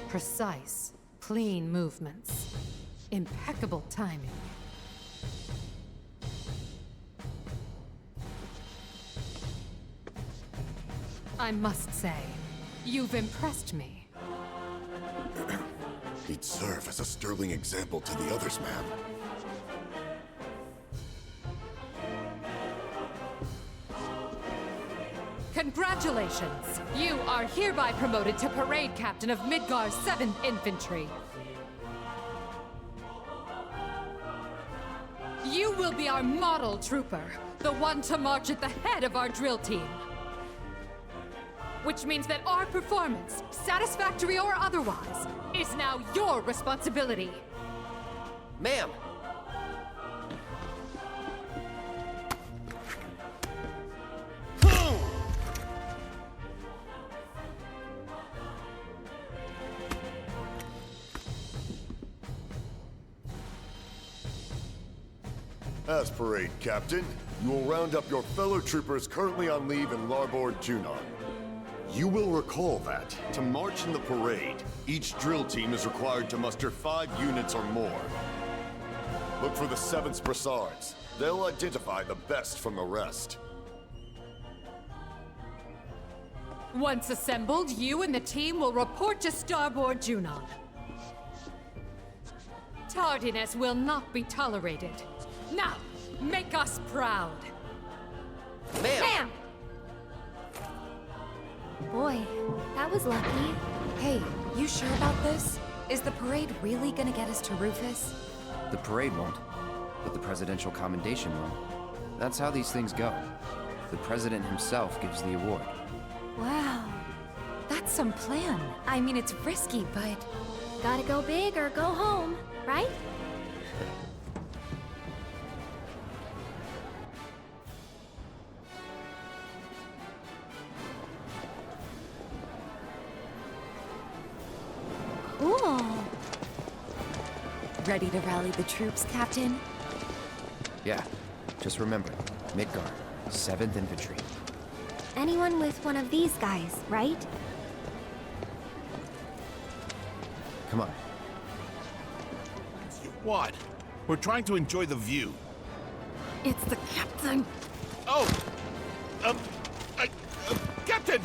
Precise, clean movements. Impeccable timing. I must say, you've impressed me. He'd serve as a sterling example to the others, ma'am. Congratulations! You are hereby promoted to Parade Captain of Midgar's 7th Infantry. You will be our model trooper, the one to march at the head of our drill team. Which means that our performance, satisfactory or otherwise, is now your responsibility. Ma'am! As parade captain, you will round up your fellow troopers currently on leave in Larboard Junon. You will recall that, to march in the parade, each drill team is required to muster 5 units or more. Look for the 7th Brassards. They'll identify the best from the rest. Once assembled, you and the team will report to Starboard Junon. Tardiness will not be tolerated. Now, make us proud. Ma'am! Boy, that was lucky. Hey, you sure about this? Is the parade really gonna get us to Rufus? The parade won't, but the presidential commendation will. That's how these things go. The president himself gives the award. Wow. That's some plan. I mean, it's risky, but... Gotta go big or go home, right? Ready to rally the troops, Captain? Yeah, just remember, Midgard, 7th Infantry. Anyone with one of these guys, right? Come on. What? We're trying to enjoy the view. It's the captain. Oh! Captain!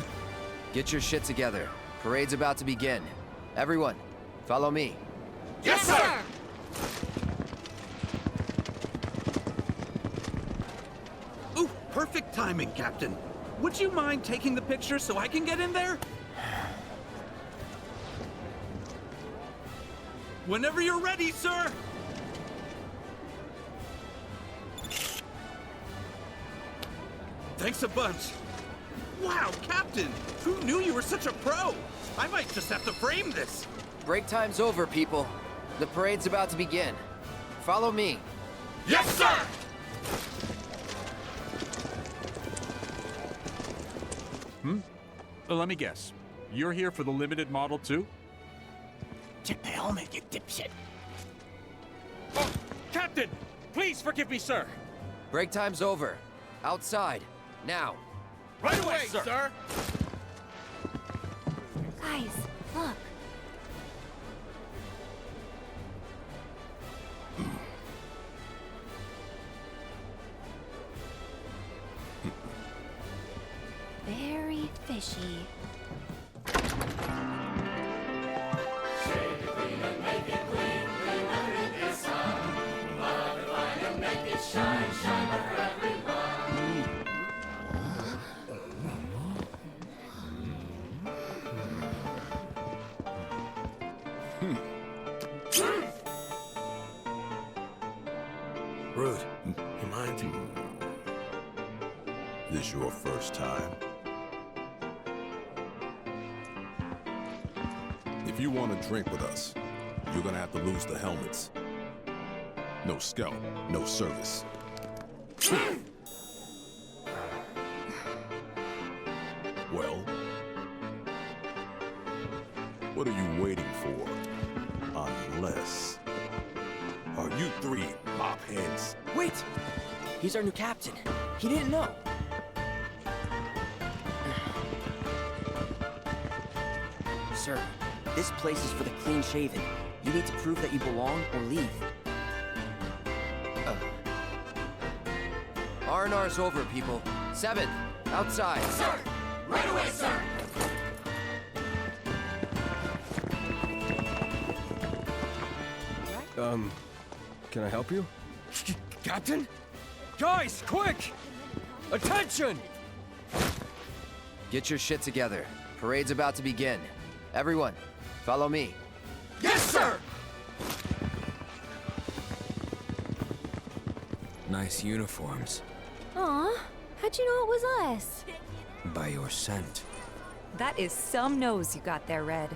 Get your shit together. Parade's about to begin. Everyone, follow me. Yes, sir! Ooh, perfect timing, Captain. Would you mind taking the picture so I can get in there? Whenever you're ready, sir! Thanks a bunch. Wow, Captain! Who knew you were such a pro? I might just have to frame this. Break time's over, people. The parade's about to begin. Follow me. Yes, sir! Let me guess. You're here for the limited model too? Check the helmet, you dipshit. Oh, Captain! Please forgive me, sir! Break time's over. Outside. Now. Right away, sir! Guys, look. Very fishy. Rude, you mind? This your first time? If you want to drink with us, you're gonna have to lose the helmets. No scout, no service. Well, what are you waiting for? Unless... Are you three mop heads? Wait! He's our new captain. He didn't know. Sir, this place is for the clean-shaven. You need to prove that you belong or leave. R&R's over, people. 7, outside. Sir! Right away, sir! Can I help you? Captain? Guys, quick! Attention! Get your shit together. Parade's about to begin. Everyone, follow me. Yes, sir! Nice uniforms. Aw, how'd you know it was us? By your scent. That is some nose you got there, Red.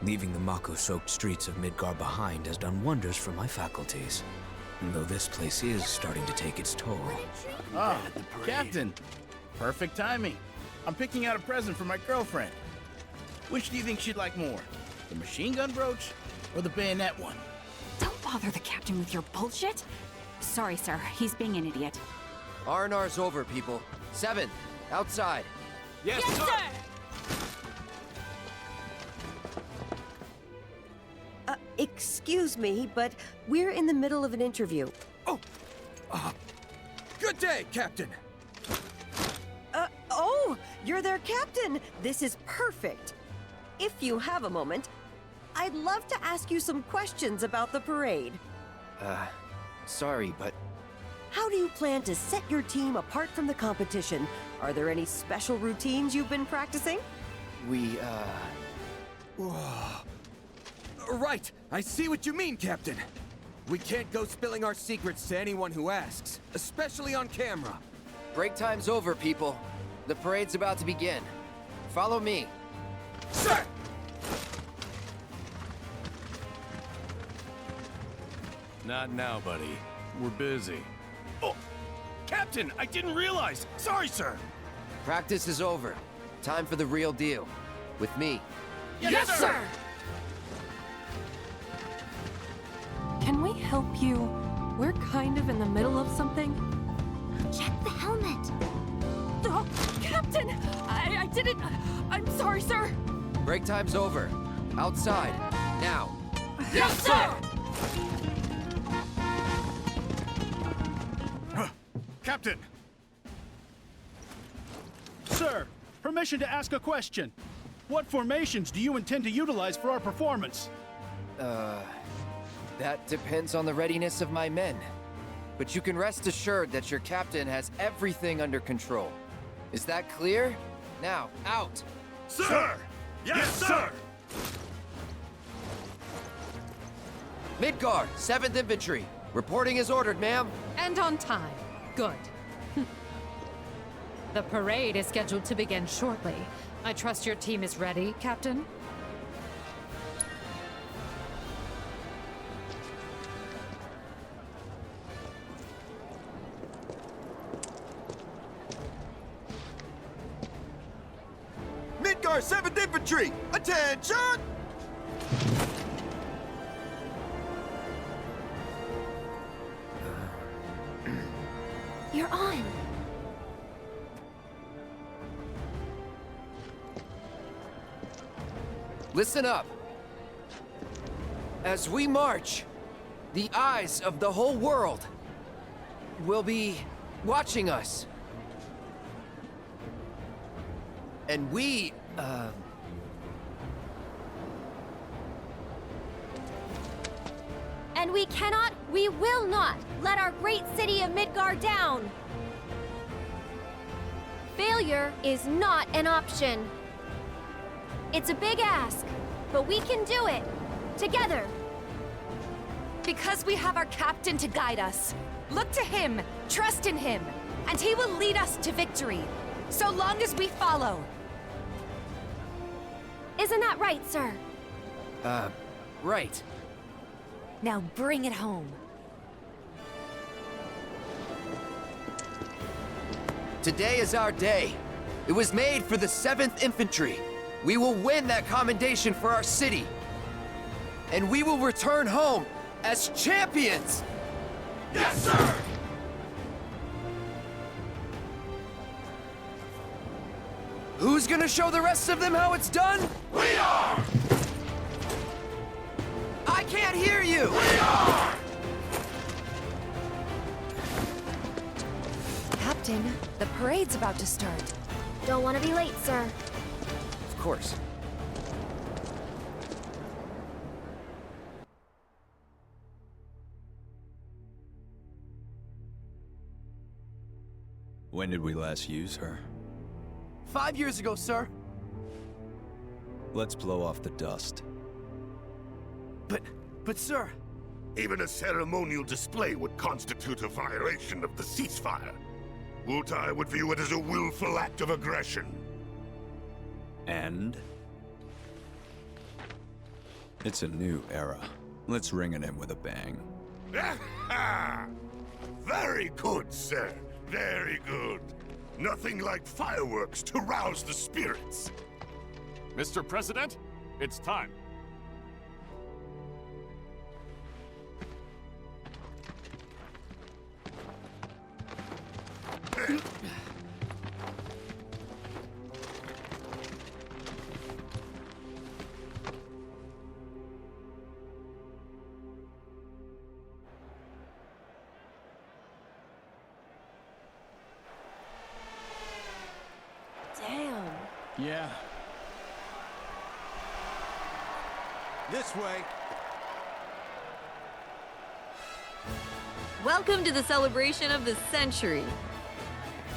Leaving the Mako-soaked streets of Midgard behind has done wonders for my faculties. Though this place is starting to take its toll. Oh, Captain. Perfect timing. I'm picking out a present for my girlfriend. Which do you think she'd like more? The machine gun brooch or the bayonet one? Don't bother the captain with your bullshit. Sorry, sir. He's being an idiot. R&R's over, people. 7, outside. Yes, sir! Excuse me, but we're in the middle of an interview. Good day, Captain. Oh, you're their captain. This is perfect. If you have a moment, I'd love to ask you some questions about the parade. Sorry, but... How do you plan to set your team apart from the competition? Are there any special routines you've been practicing? We, Right, I see what you mean, Captain. We can't go spilling our secrets to anyone who asks, especially on camera. Break time's over, people. The parade's about to begin. Follow me. Sir! Not now, buddy. We're busy. Oh, Captain, I didn't realize. Sorry, sir. Practice is over. Time for the real deal. With me. Yes, sir! Can we help you? We're kind of in the middle of something. Check the helmet. Oh, Captain! I didn't... I'm sorry, sir. Break time's over. Outside. Now. Yes, sir! Captain! Sir, permission to ask a question. What formations do you intend to utilize for our performance? That depends on the readiness of my men. But you can rest assured that your captain has everything under control. Is that clear? Now, out! Sir! Yes, sir! Midgard, 7th Infantry. Reporting as ordered, ma'am. And on time. Good. The parade is scheduled to begin shortly. I trust your team is ready, Captain? Midgard 7th Infantry! Attention! You're on. Listen up. As we march, the eyes of the whole world will be watching us. And we, And we cannot, we will not, let our great city of Midgard down! Failure is not an option. It's a big ask, but we can do it. Together. Because we have our captain to guide us. Look to him, trust in him, and he will lead us to victory. So long as we follow. Isn't that right, sir? Right. Now bring it home. Today is our day. It was made for the 7th Infantry. We will win that commendation for our city. And we will return home as champions! Yes, sir! Who's gonna show the rest of them how it's done? We are! I can't hear you! We are! Captain, the parade's about to start. Don't want to be late, sir. Of course. When did we last use her? 5 years ago, sir. Let's blow off the dust. But sir... Even a ceremonial display would constitute a violation of the ceasefire. Wutai would view it as a willful act of aggression. And? It's a new era. Let's ring it in with a bang. Very good, sir. Very good. Nothing like fireworks to rouse the spirits. Mr. President, it's time. Damn. Yeah. This way. Welcome to the celebration of the century.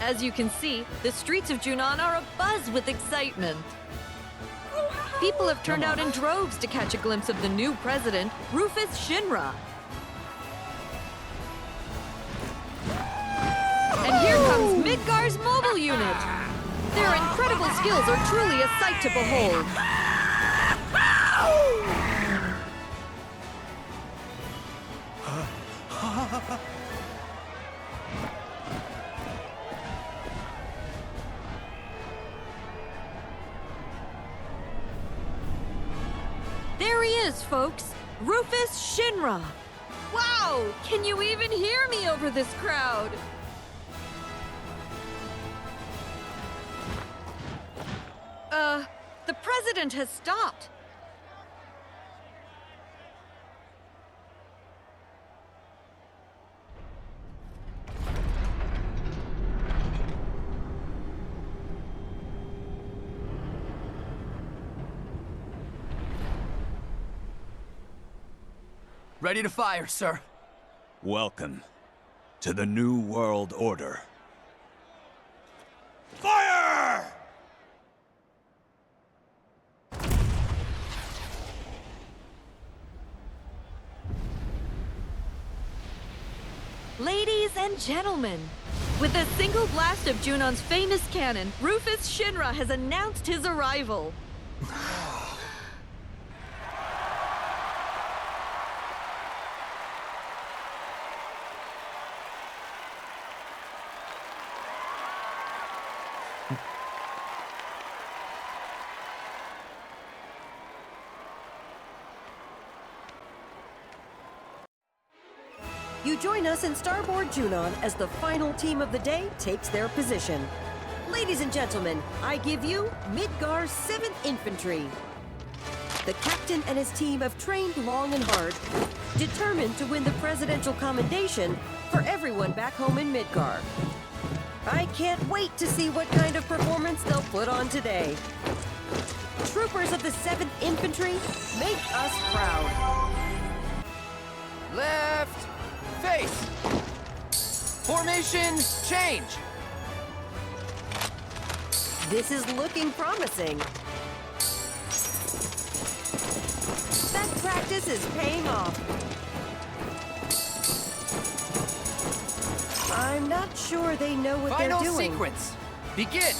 As you can see, the streets of Junon are abuzz with excitement. People have turned out in droves to catch a glimpse of the new president, Rufus Shinra. And here comes Midgar's mobile unit. Their incredible skills are truly a sight to behold. There he is, folks. Rufus Shinra. Wow! Can you even hear me over this crowd? The president has stopped. Ready to fire, sir. Welcome to the New World Order. Fire! Ladies and gentlemen, with a single blast of Junon's famous cannon, Rufus Shinra has announced his arrival. You join us in Starboard Junon as the final team of the day takes their position. Ladies and gentlemen, I give you Midgar 7th Infantry. The captain and his team have trained long and hard, determined to win the presidential commendation for everyone back home in Midgar. I can't wait to see what kind of performance they'll put on today. Troopers of the 7th Infantry, make us proud. Left, face. Formation, change. This is looking promising. That practice is paying off. I'm not sure they know what they're doing. Final sequence, begin.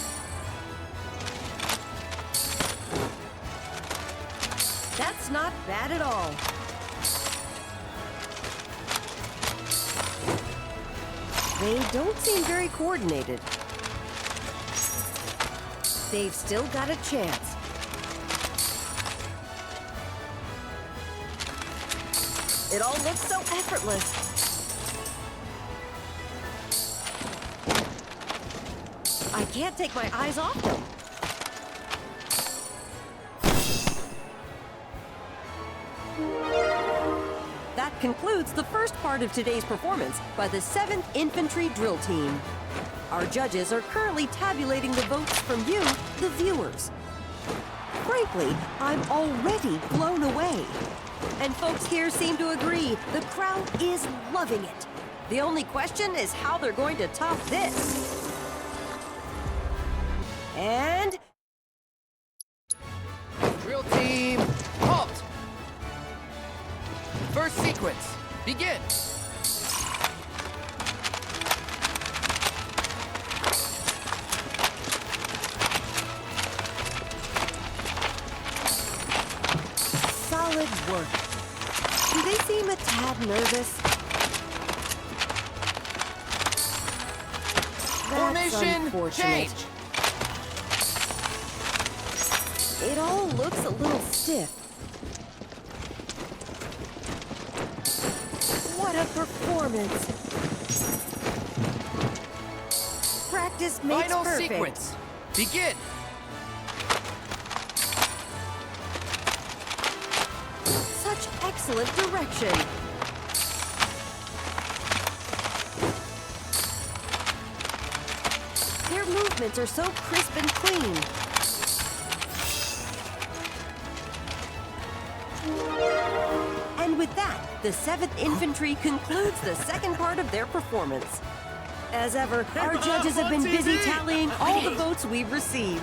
That's not bad at all. They don't seem very coordinated. They've still got a chance. It all looks so effortless. I can't take my eyes off them. That concludes the first part of today's performance by the 7th Infantry Drill Team. Our judges are currently tabulating the votes from you, the viewers. Frankly, I'm already blown away. And folks here seem to agree, the crowd is loving it. The only question is how they're going to top this. And... Drill team, halt. First sequence, begin. Solid work. Do they seem a tad nervous? Formation, change. It all looks a little stiff. What a performance! Practice makes Final perfect. sequence, begin. Such excellent direction. Their movements are so crisp and clean. And with that, the 7th Infantry concludes the second part of their performance. As ever, our judges have been busy tallying all the votes we've received.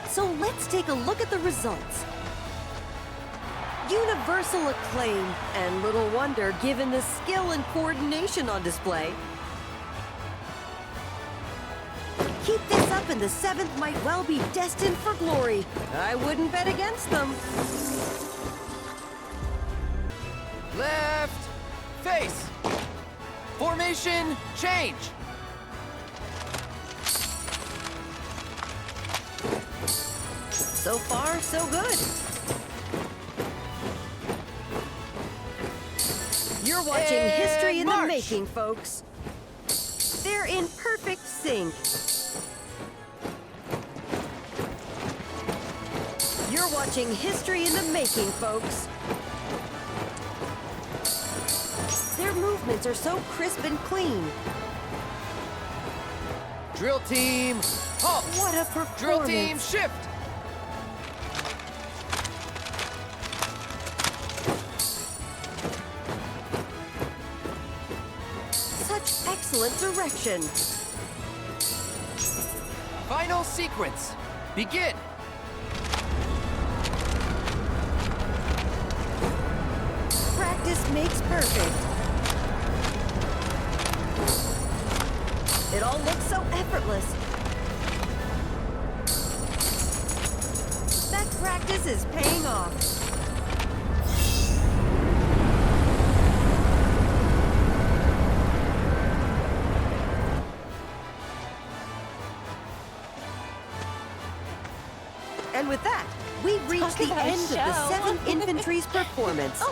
So let's take a look at the results. Universal acclaim, and little wonder given the skill and coordination on display. Keep this up and the 7th might well be destined for glory. I wouldn't bet against them. Left, face. Formation, change. So far, so good. You're watching history in march! the making, folks. They're in perfect sync. You're watching history in the making, folks. Their movements are so crisp and clean. Drill team, halt! What a performance! Drill team, shift! Such excellent direction. Final sequence, begin! Practice makes perfect. It all looks so effortless. That practice is paying off. And with that, we've reached the end of the 7th Infantry's performance.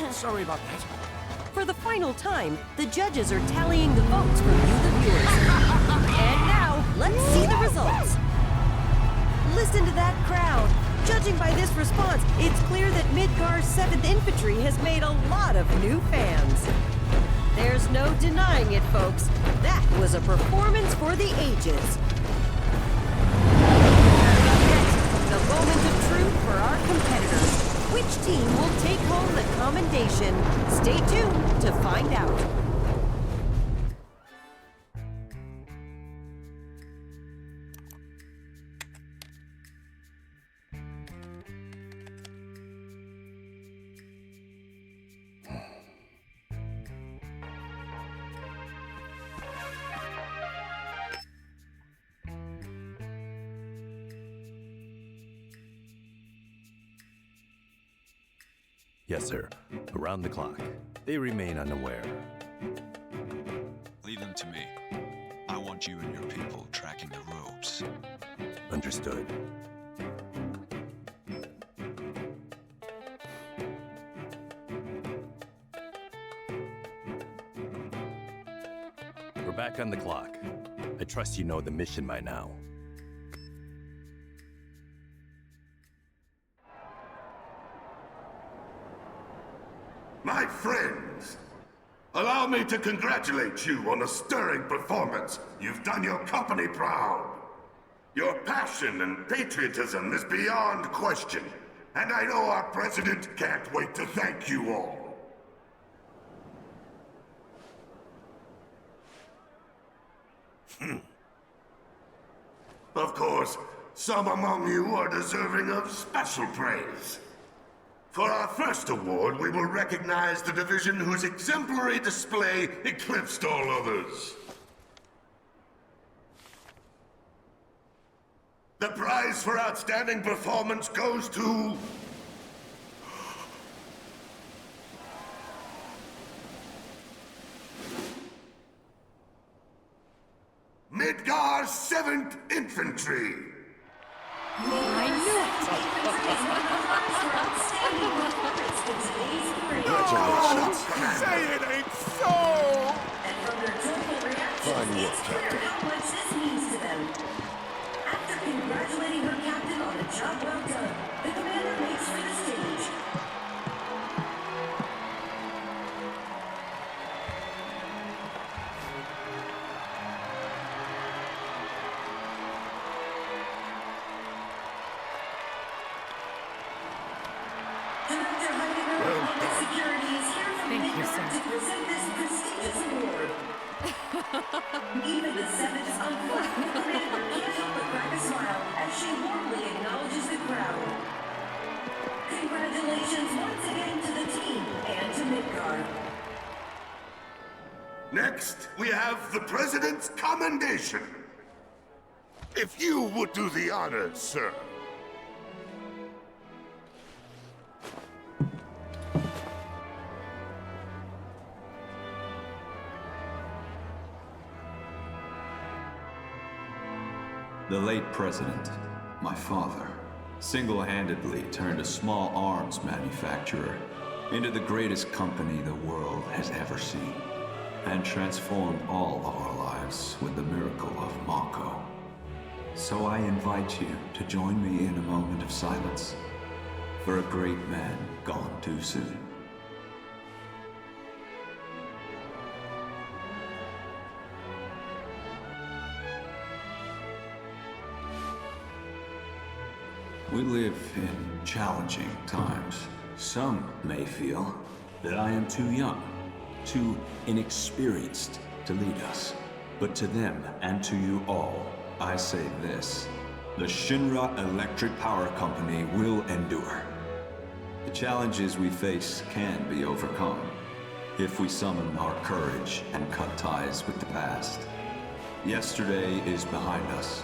Sorry about that. For the final time, the judges are tallying the votes from you, the viewers. And now, let's see the results. Listen to that crowd. Judging by this response, it's clear that Midgar's 7th Infantry has made a lot of new fans. There's no denying it, folks. That was a performance for the ages. Coming up next, the moment of truth for our competitors. Which team will take home the commendation? Stay tuned to find out. Yes, sir. Around the clock. They remain unaware. Leave them to me. I want you and your people tracking the robes. Understood. We're back on the clock. I trust you know the mission by now. My friends, allow me to congratulate you on a stirring performance. You've done your company proud. Your passion and patriotism is beyond question, and I know our president can't wait to thank you all. Of course, some among you are deserving of special praise. For our first award, we will recognize the division whose exemplary display eclipsed all others. The prize for outstanding performance goes to... Midgar's 7th Infantry! I knew Congratulations. Say it ain't so! Fine work, Captain. How much this means to them. After congratulating her captain on a job well done, the commander makes for the stage. Director Heidegger, Public Security is here from Midgar to present this prestigious award. Even the 7th unflapped, the commander can't help but crack a smile as she warmly acknowledges the crowd. Congratulations once again to the team and to Midgar. Next, we have the President's Commendation. If you would do the honors, sir. The late president, my father, single-handedly turned a small arms manufacturer into the greatest company the world has ever seen, and transformed all of our lives with the miracle of Mako. So I invite you to join me in a moment of silence for a great man gone too soon. We live in challenging times. Some may feel that I am too young, too inexperienced to lead us. But to them and to you all, I say this: the Shinra Electric Power Company will endure. The challenges we face can be overcome if we summon our courage and cut ties with the past. Yesterday is behind us.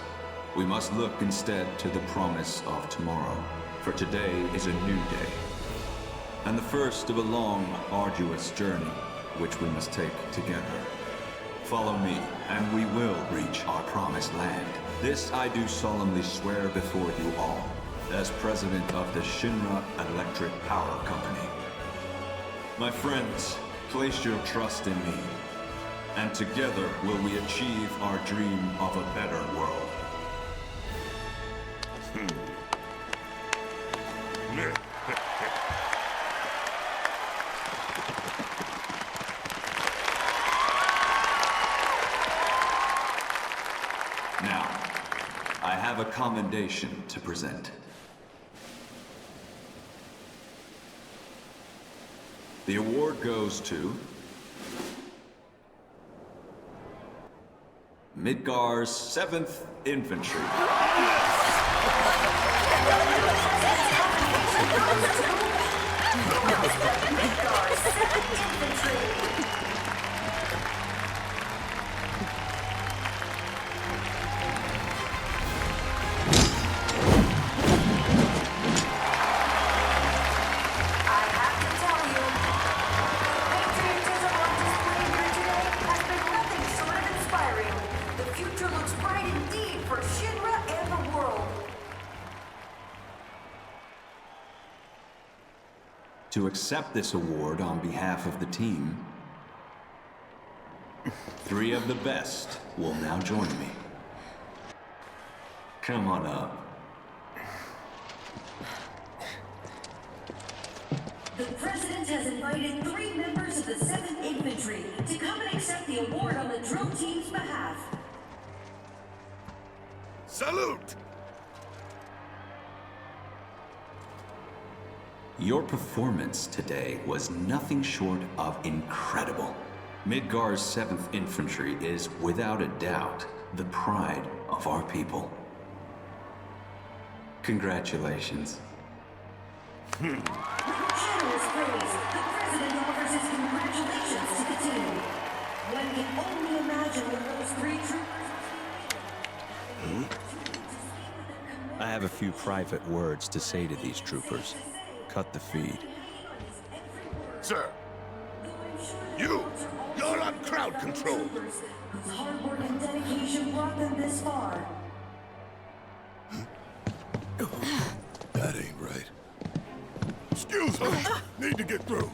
We must look instead to the promise of tomorrow, for today is a new day, and the first of a long, arduous journey, which we must take together. Follow me, and we will reach our promised land. This I do solemnly swear before you all, as president of the Shinra Electric Power Company. My friends, place your trust in me, and together will we achieve our dream of a better world. Now, I have a commendation to present. The award goes to Midgar's 7th Infantry. To accept this award on behalf of the team, 3 of the best will now join me. Come on up. The President has invited 3 members of the 7th Infantry to come and accept the award on the drill team's behalf. Salute! Your performance today was nothing short of incredible. Midgar's 7th Infantry is, without a doubt, the pride of our people. Congratulations. With generous praise, the President offers his congratulations to the team. One can only imagine what those 3 troopers... I have a few private words to say to these troopers. Cut the feed. Sir, you're on crowd control. Whose hard work and dedication brought them this far. That ain't right. Excuse me. Need to get through.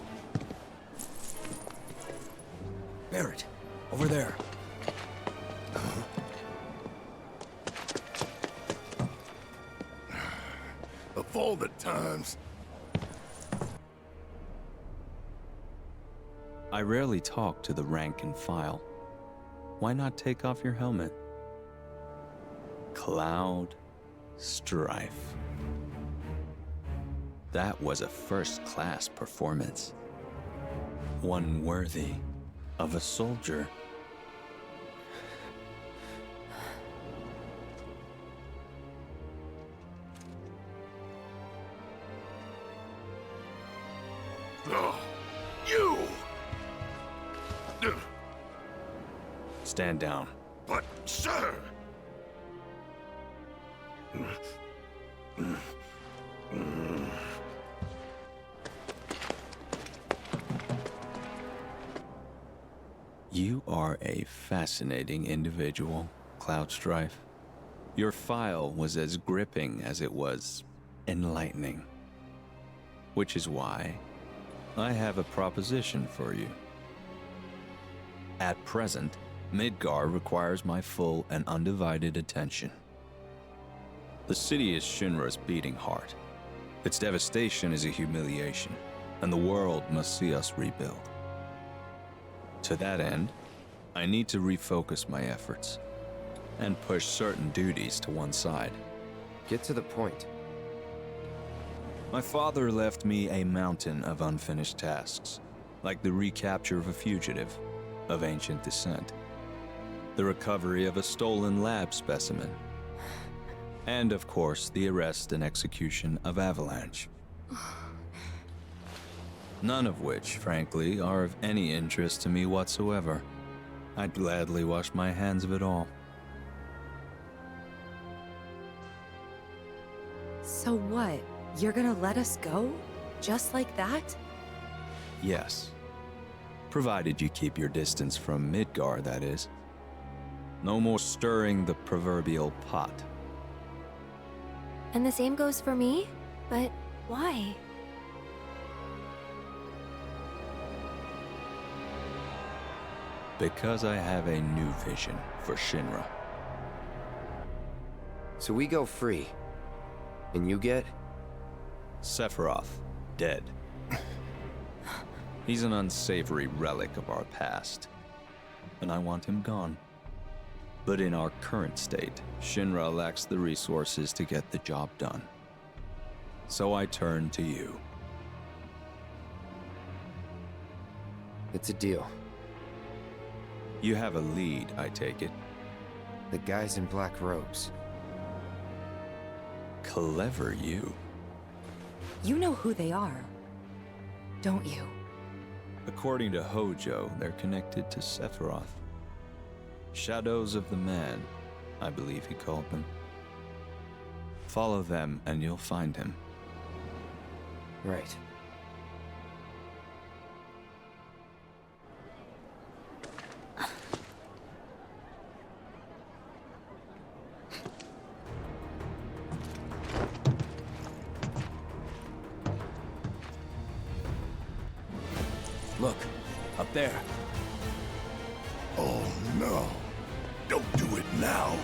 Barrett, over there. Of all the times... I rarely talk to the rank and file. Why not take off your helmet? Cloud Strife. That was a first-class performance. One worthy of a soldier. Oh, you! Stand down. But, sir! You are a fascinating individual, Cloud Strife. Your file was as gripping as it was enlightening. Which is why I have a proposition for you. At present, Midgar requires my full and undivided attention. The city is Shinra's beating heart. Its devastation is a humiliation, and the world must see us rebuild. To that end, I need to refocus my efforts and push certain duties to one side. Get to the point. My father left me a mountain of unfinished tasks, like the recapture of a fugitive of ancient descent, the recovery of a stolen lab specimen, and of course, the arrest and execution of Avalanche. None of which, frankly, are of any interest to me whatsoever. I'd gladly wash my hands of it all. So what? You're gonna let us go? Just like that? Yes. Provided you keep your distance from Midgar, that is. No more stirring the proverbial pot. And the same goes for me? But why? Because I have a new vision for Shinra. So we go free. And you get? Sephiroth, dead. He's an unsavory relic of our past, and I want him gone. But in our current state, Shinra lacks the resources to get the job done. So I turn to you. It's a deal. You have a lead, I take it. The guys in black robes. Clever you. You know who they are, don't you? According to Hojo, they're connected to Sephiroth. Shadows of the Man, I believe he called them. Follow them and you'll find him. Right. Look, up there. Oh no! Don't do it now!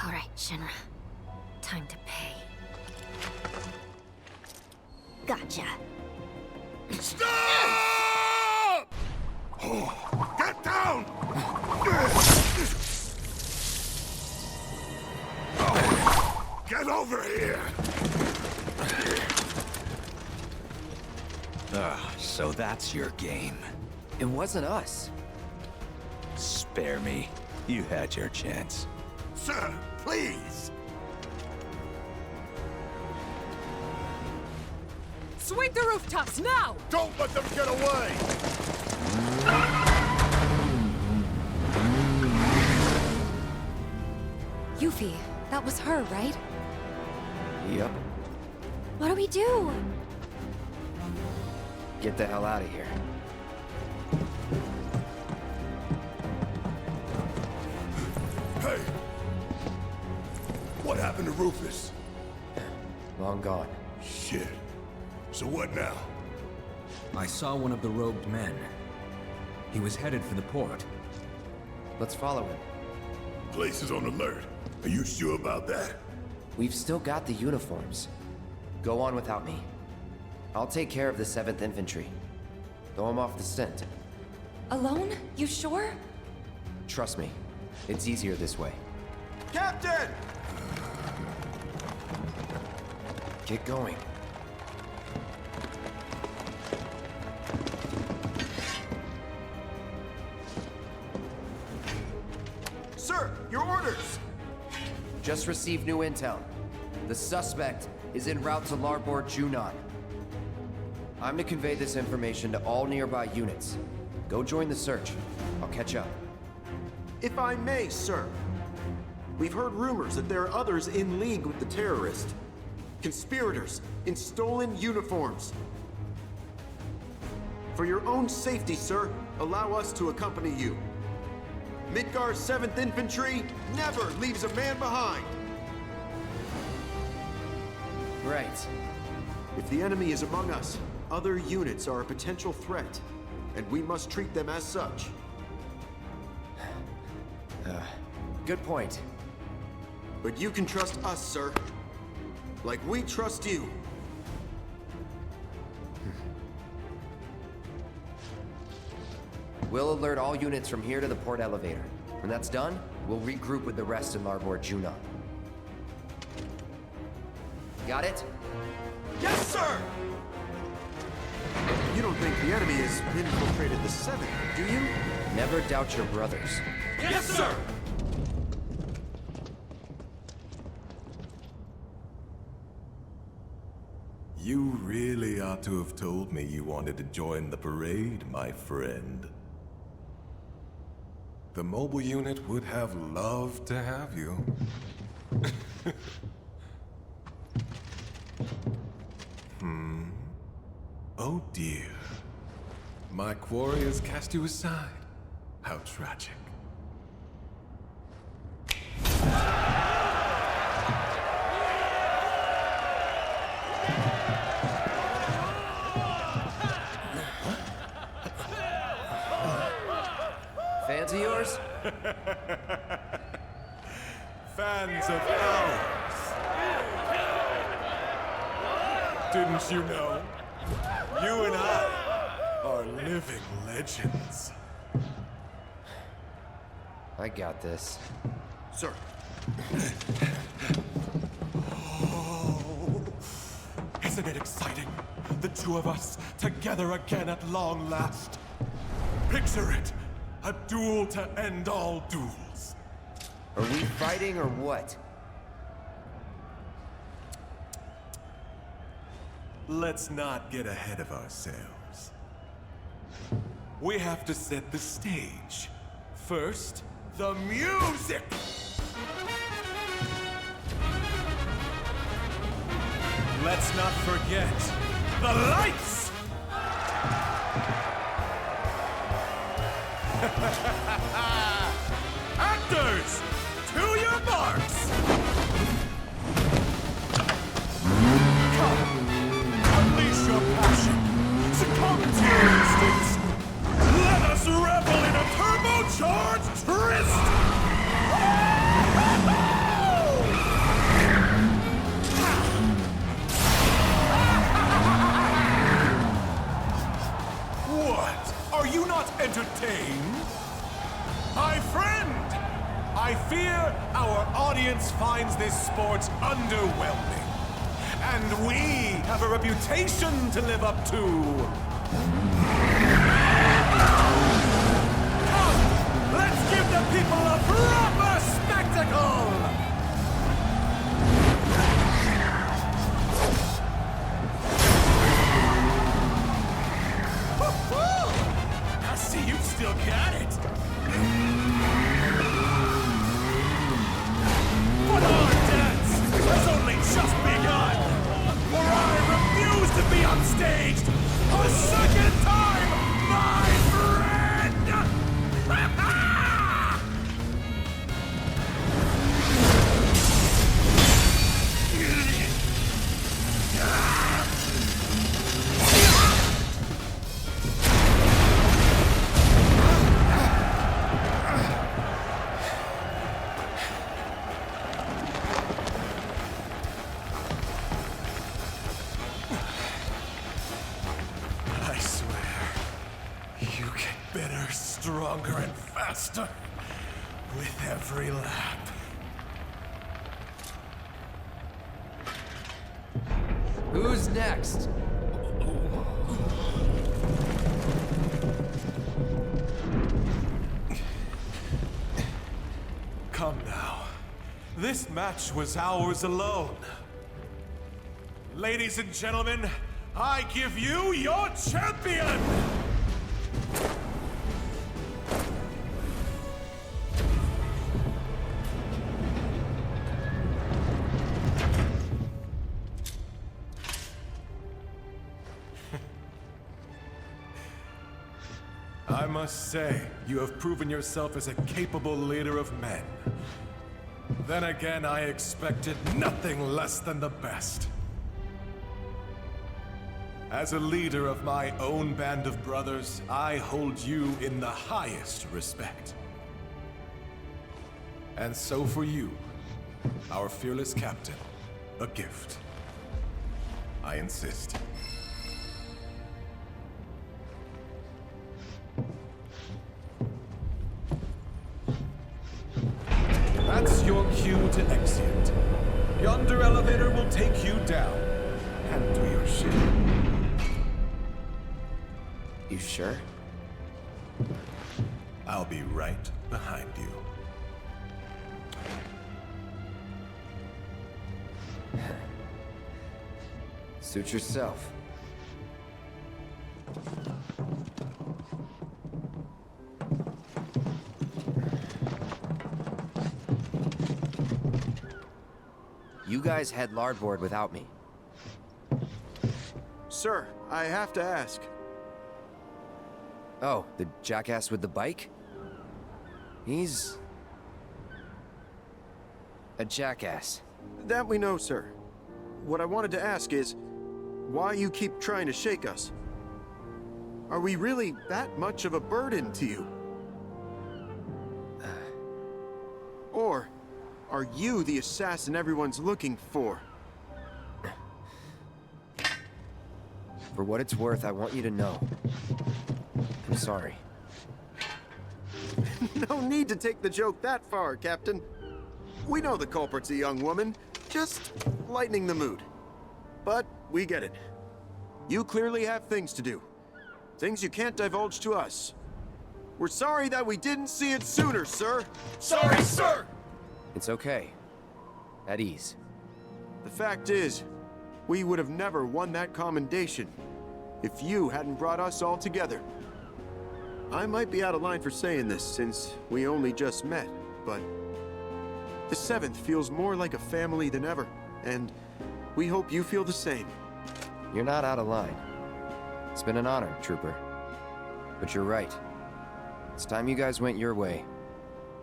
All right, Shinra. Time to pay. Gotcha. Stop! Oh, get down! Oh, get over here! So that's your game. It wasn't us. Spare me. You had your chance. Sir, please! Sweep the rooftops now! Don't let them get away! Yuffie, that was her, right? Yep. What do we do? Get the hell out of here. Hey! What happened to Rufus? Long gone. Shit. So what now? I saw one of the robed men. He was headed for the port. Let's follow him. Place is on alert. Are you sure about that? We've still got the uniforms. Go on without me. I'll take care of the 7th Infantry. Throw them off the scent. Alone? You sure? Trust me. It's easier this way. Captain! Get going. Sir, your orders! Just received new intel. The suspect is en route to Larboard Junon. I'm to convey this information to all nearby units. Go join the search. I'll catch up. If I may, sir. We've heard rumors that there are others in league with the terrorist. conspirators in stolen uniforms. For your own safety, sir, allow us to accompany you. Midgar's 7th Infantry never leaves a man behind! Right. If the enemy is among us, other units are a potential threat, and we must treat them as such. Good point. But you can trust us, sir. Like we trust you. We'll alert all units from here to the port elevator. When that's done, we'll regroup with the rest in Larboard Junon. Got it? Yes, sir! You don't think the enemy has infiltrated the 7th, do you? Never doubt your brothers. Yes, sir! You really ought to have told me you wanted to join the parade, my friend. The mobile unit would have loved to have you. Oh dear. My quarry has cast you aside. How tragic. Fans of yours? Fans of ours. Didn't you know? You and I are living legends. I got this. Sir. Oh, isn't it exciting? The two of us together again at long last. Picture it. A duel to end all duels. Are we fighting or what? Let's not get ahead of ourselves. We have to set the stage. First, the music! Let's not forget the lights! Actors, to your marks! Come, unleash your passion, succumb to your instincts. Let us revel in a turbocharged tryst! What? Are you not entertained? My friend! I fear our audience finds this sport underwhelming. And we have a reputation to live up to. Come, let's give the people a proper spectacle! I see you still got it. But our dance has only just begun, for I refuse to be upstaged a second time, my friend! I swear, you get better, stronger, and faster with every lap. Who's next? Come now. This match was ours alone. Ladies and gentlemen, I give you your champion! I must say, you have proven yourself as a capable leader of men. Then again, I expected nothing less than the best. As a leader of my own band of brothers, I hold you in the highest respect. And so for you, our fearless captain, a gift. I insist. That's your cue to exit. Yonder elevator will take you down and to your ship. You sure? I'll be right behind you. Suit yourself. You guys head larboard without me. Sir, I have to ask. Oh, the jackass with the bike? He's... a jackass. That we know, sir. What I wanted to ask is, why you keep trying to shake us? Are we really that much of a burden to you? Or are you the assassin everyone's looking for? For what it's worth, I want you to know. I'm sorry. No need to take the joke that far, Captain. We know the culprit's a young woman, just lightening the mood. But we get it. You clearly have things to do. Things you can't divulge to us. We're sorry that we didn't see it sooner, sir. Sorry, sir! It's okay. At ease. The fact is, we would have never won that commendation if you hadn't brought us all together. I might be out of line for saying this since we only just met, but the 7th feels more like a family than ever, and we hope you feel the same. You're not out of line. It's been an honor, Trooper. But you're right. It's time you guys went your way,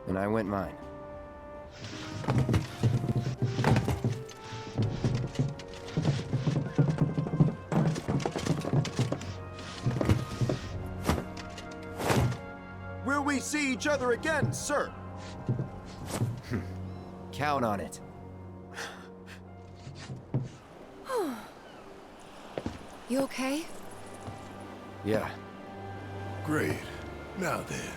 and I went mine. Will we see each other again, sir? Count on it. You okay? Yeah. Great. Now then.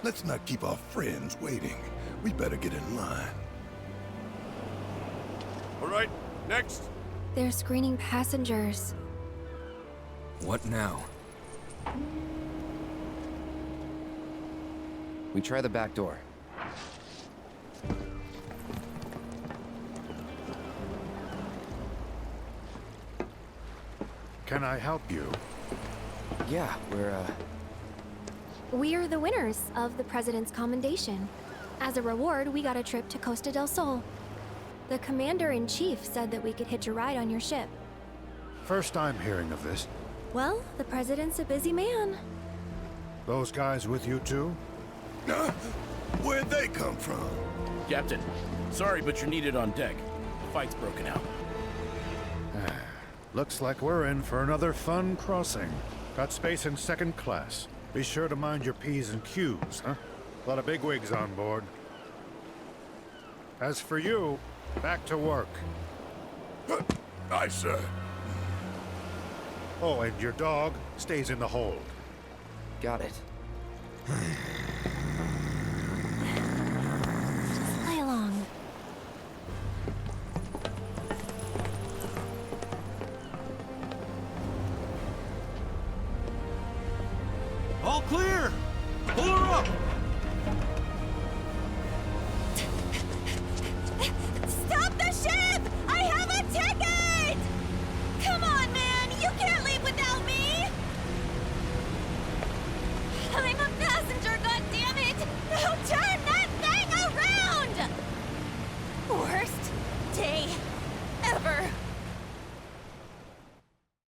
Let's not keep our friends waiting. We better get in line. All right, next. They're screening passengers. What now? We try the back door. Can I help you? Yeah, We're the winners of the President's Commendation. As a reward, we got a trip to Costa del Sol. The Commander-in-Chief said that we could hitch a ride on your ship. First time hearing of this. Well, the President's a busy man. Those guys with you too? Where'd they come from? Captain, sorry, but you're needed on deck. The fight's broken out. Looks like we're in for another fun crossing. Got space in second class. Be sure to mind your P's and Q's, huh? A lot of bigwigs on board. As for you, back to work. Aye, sir. Oh, and your dog stays in the hold. Got it. Just play along. All clear!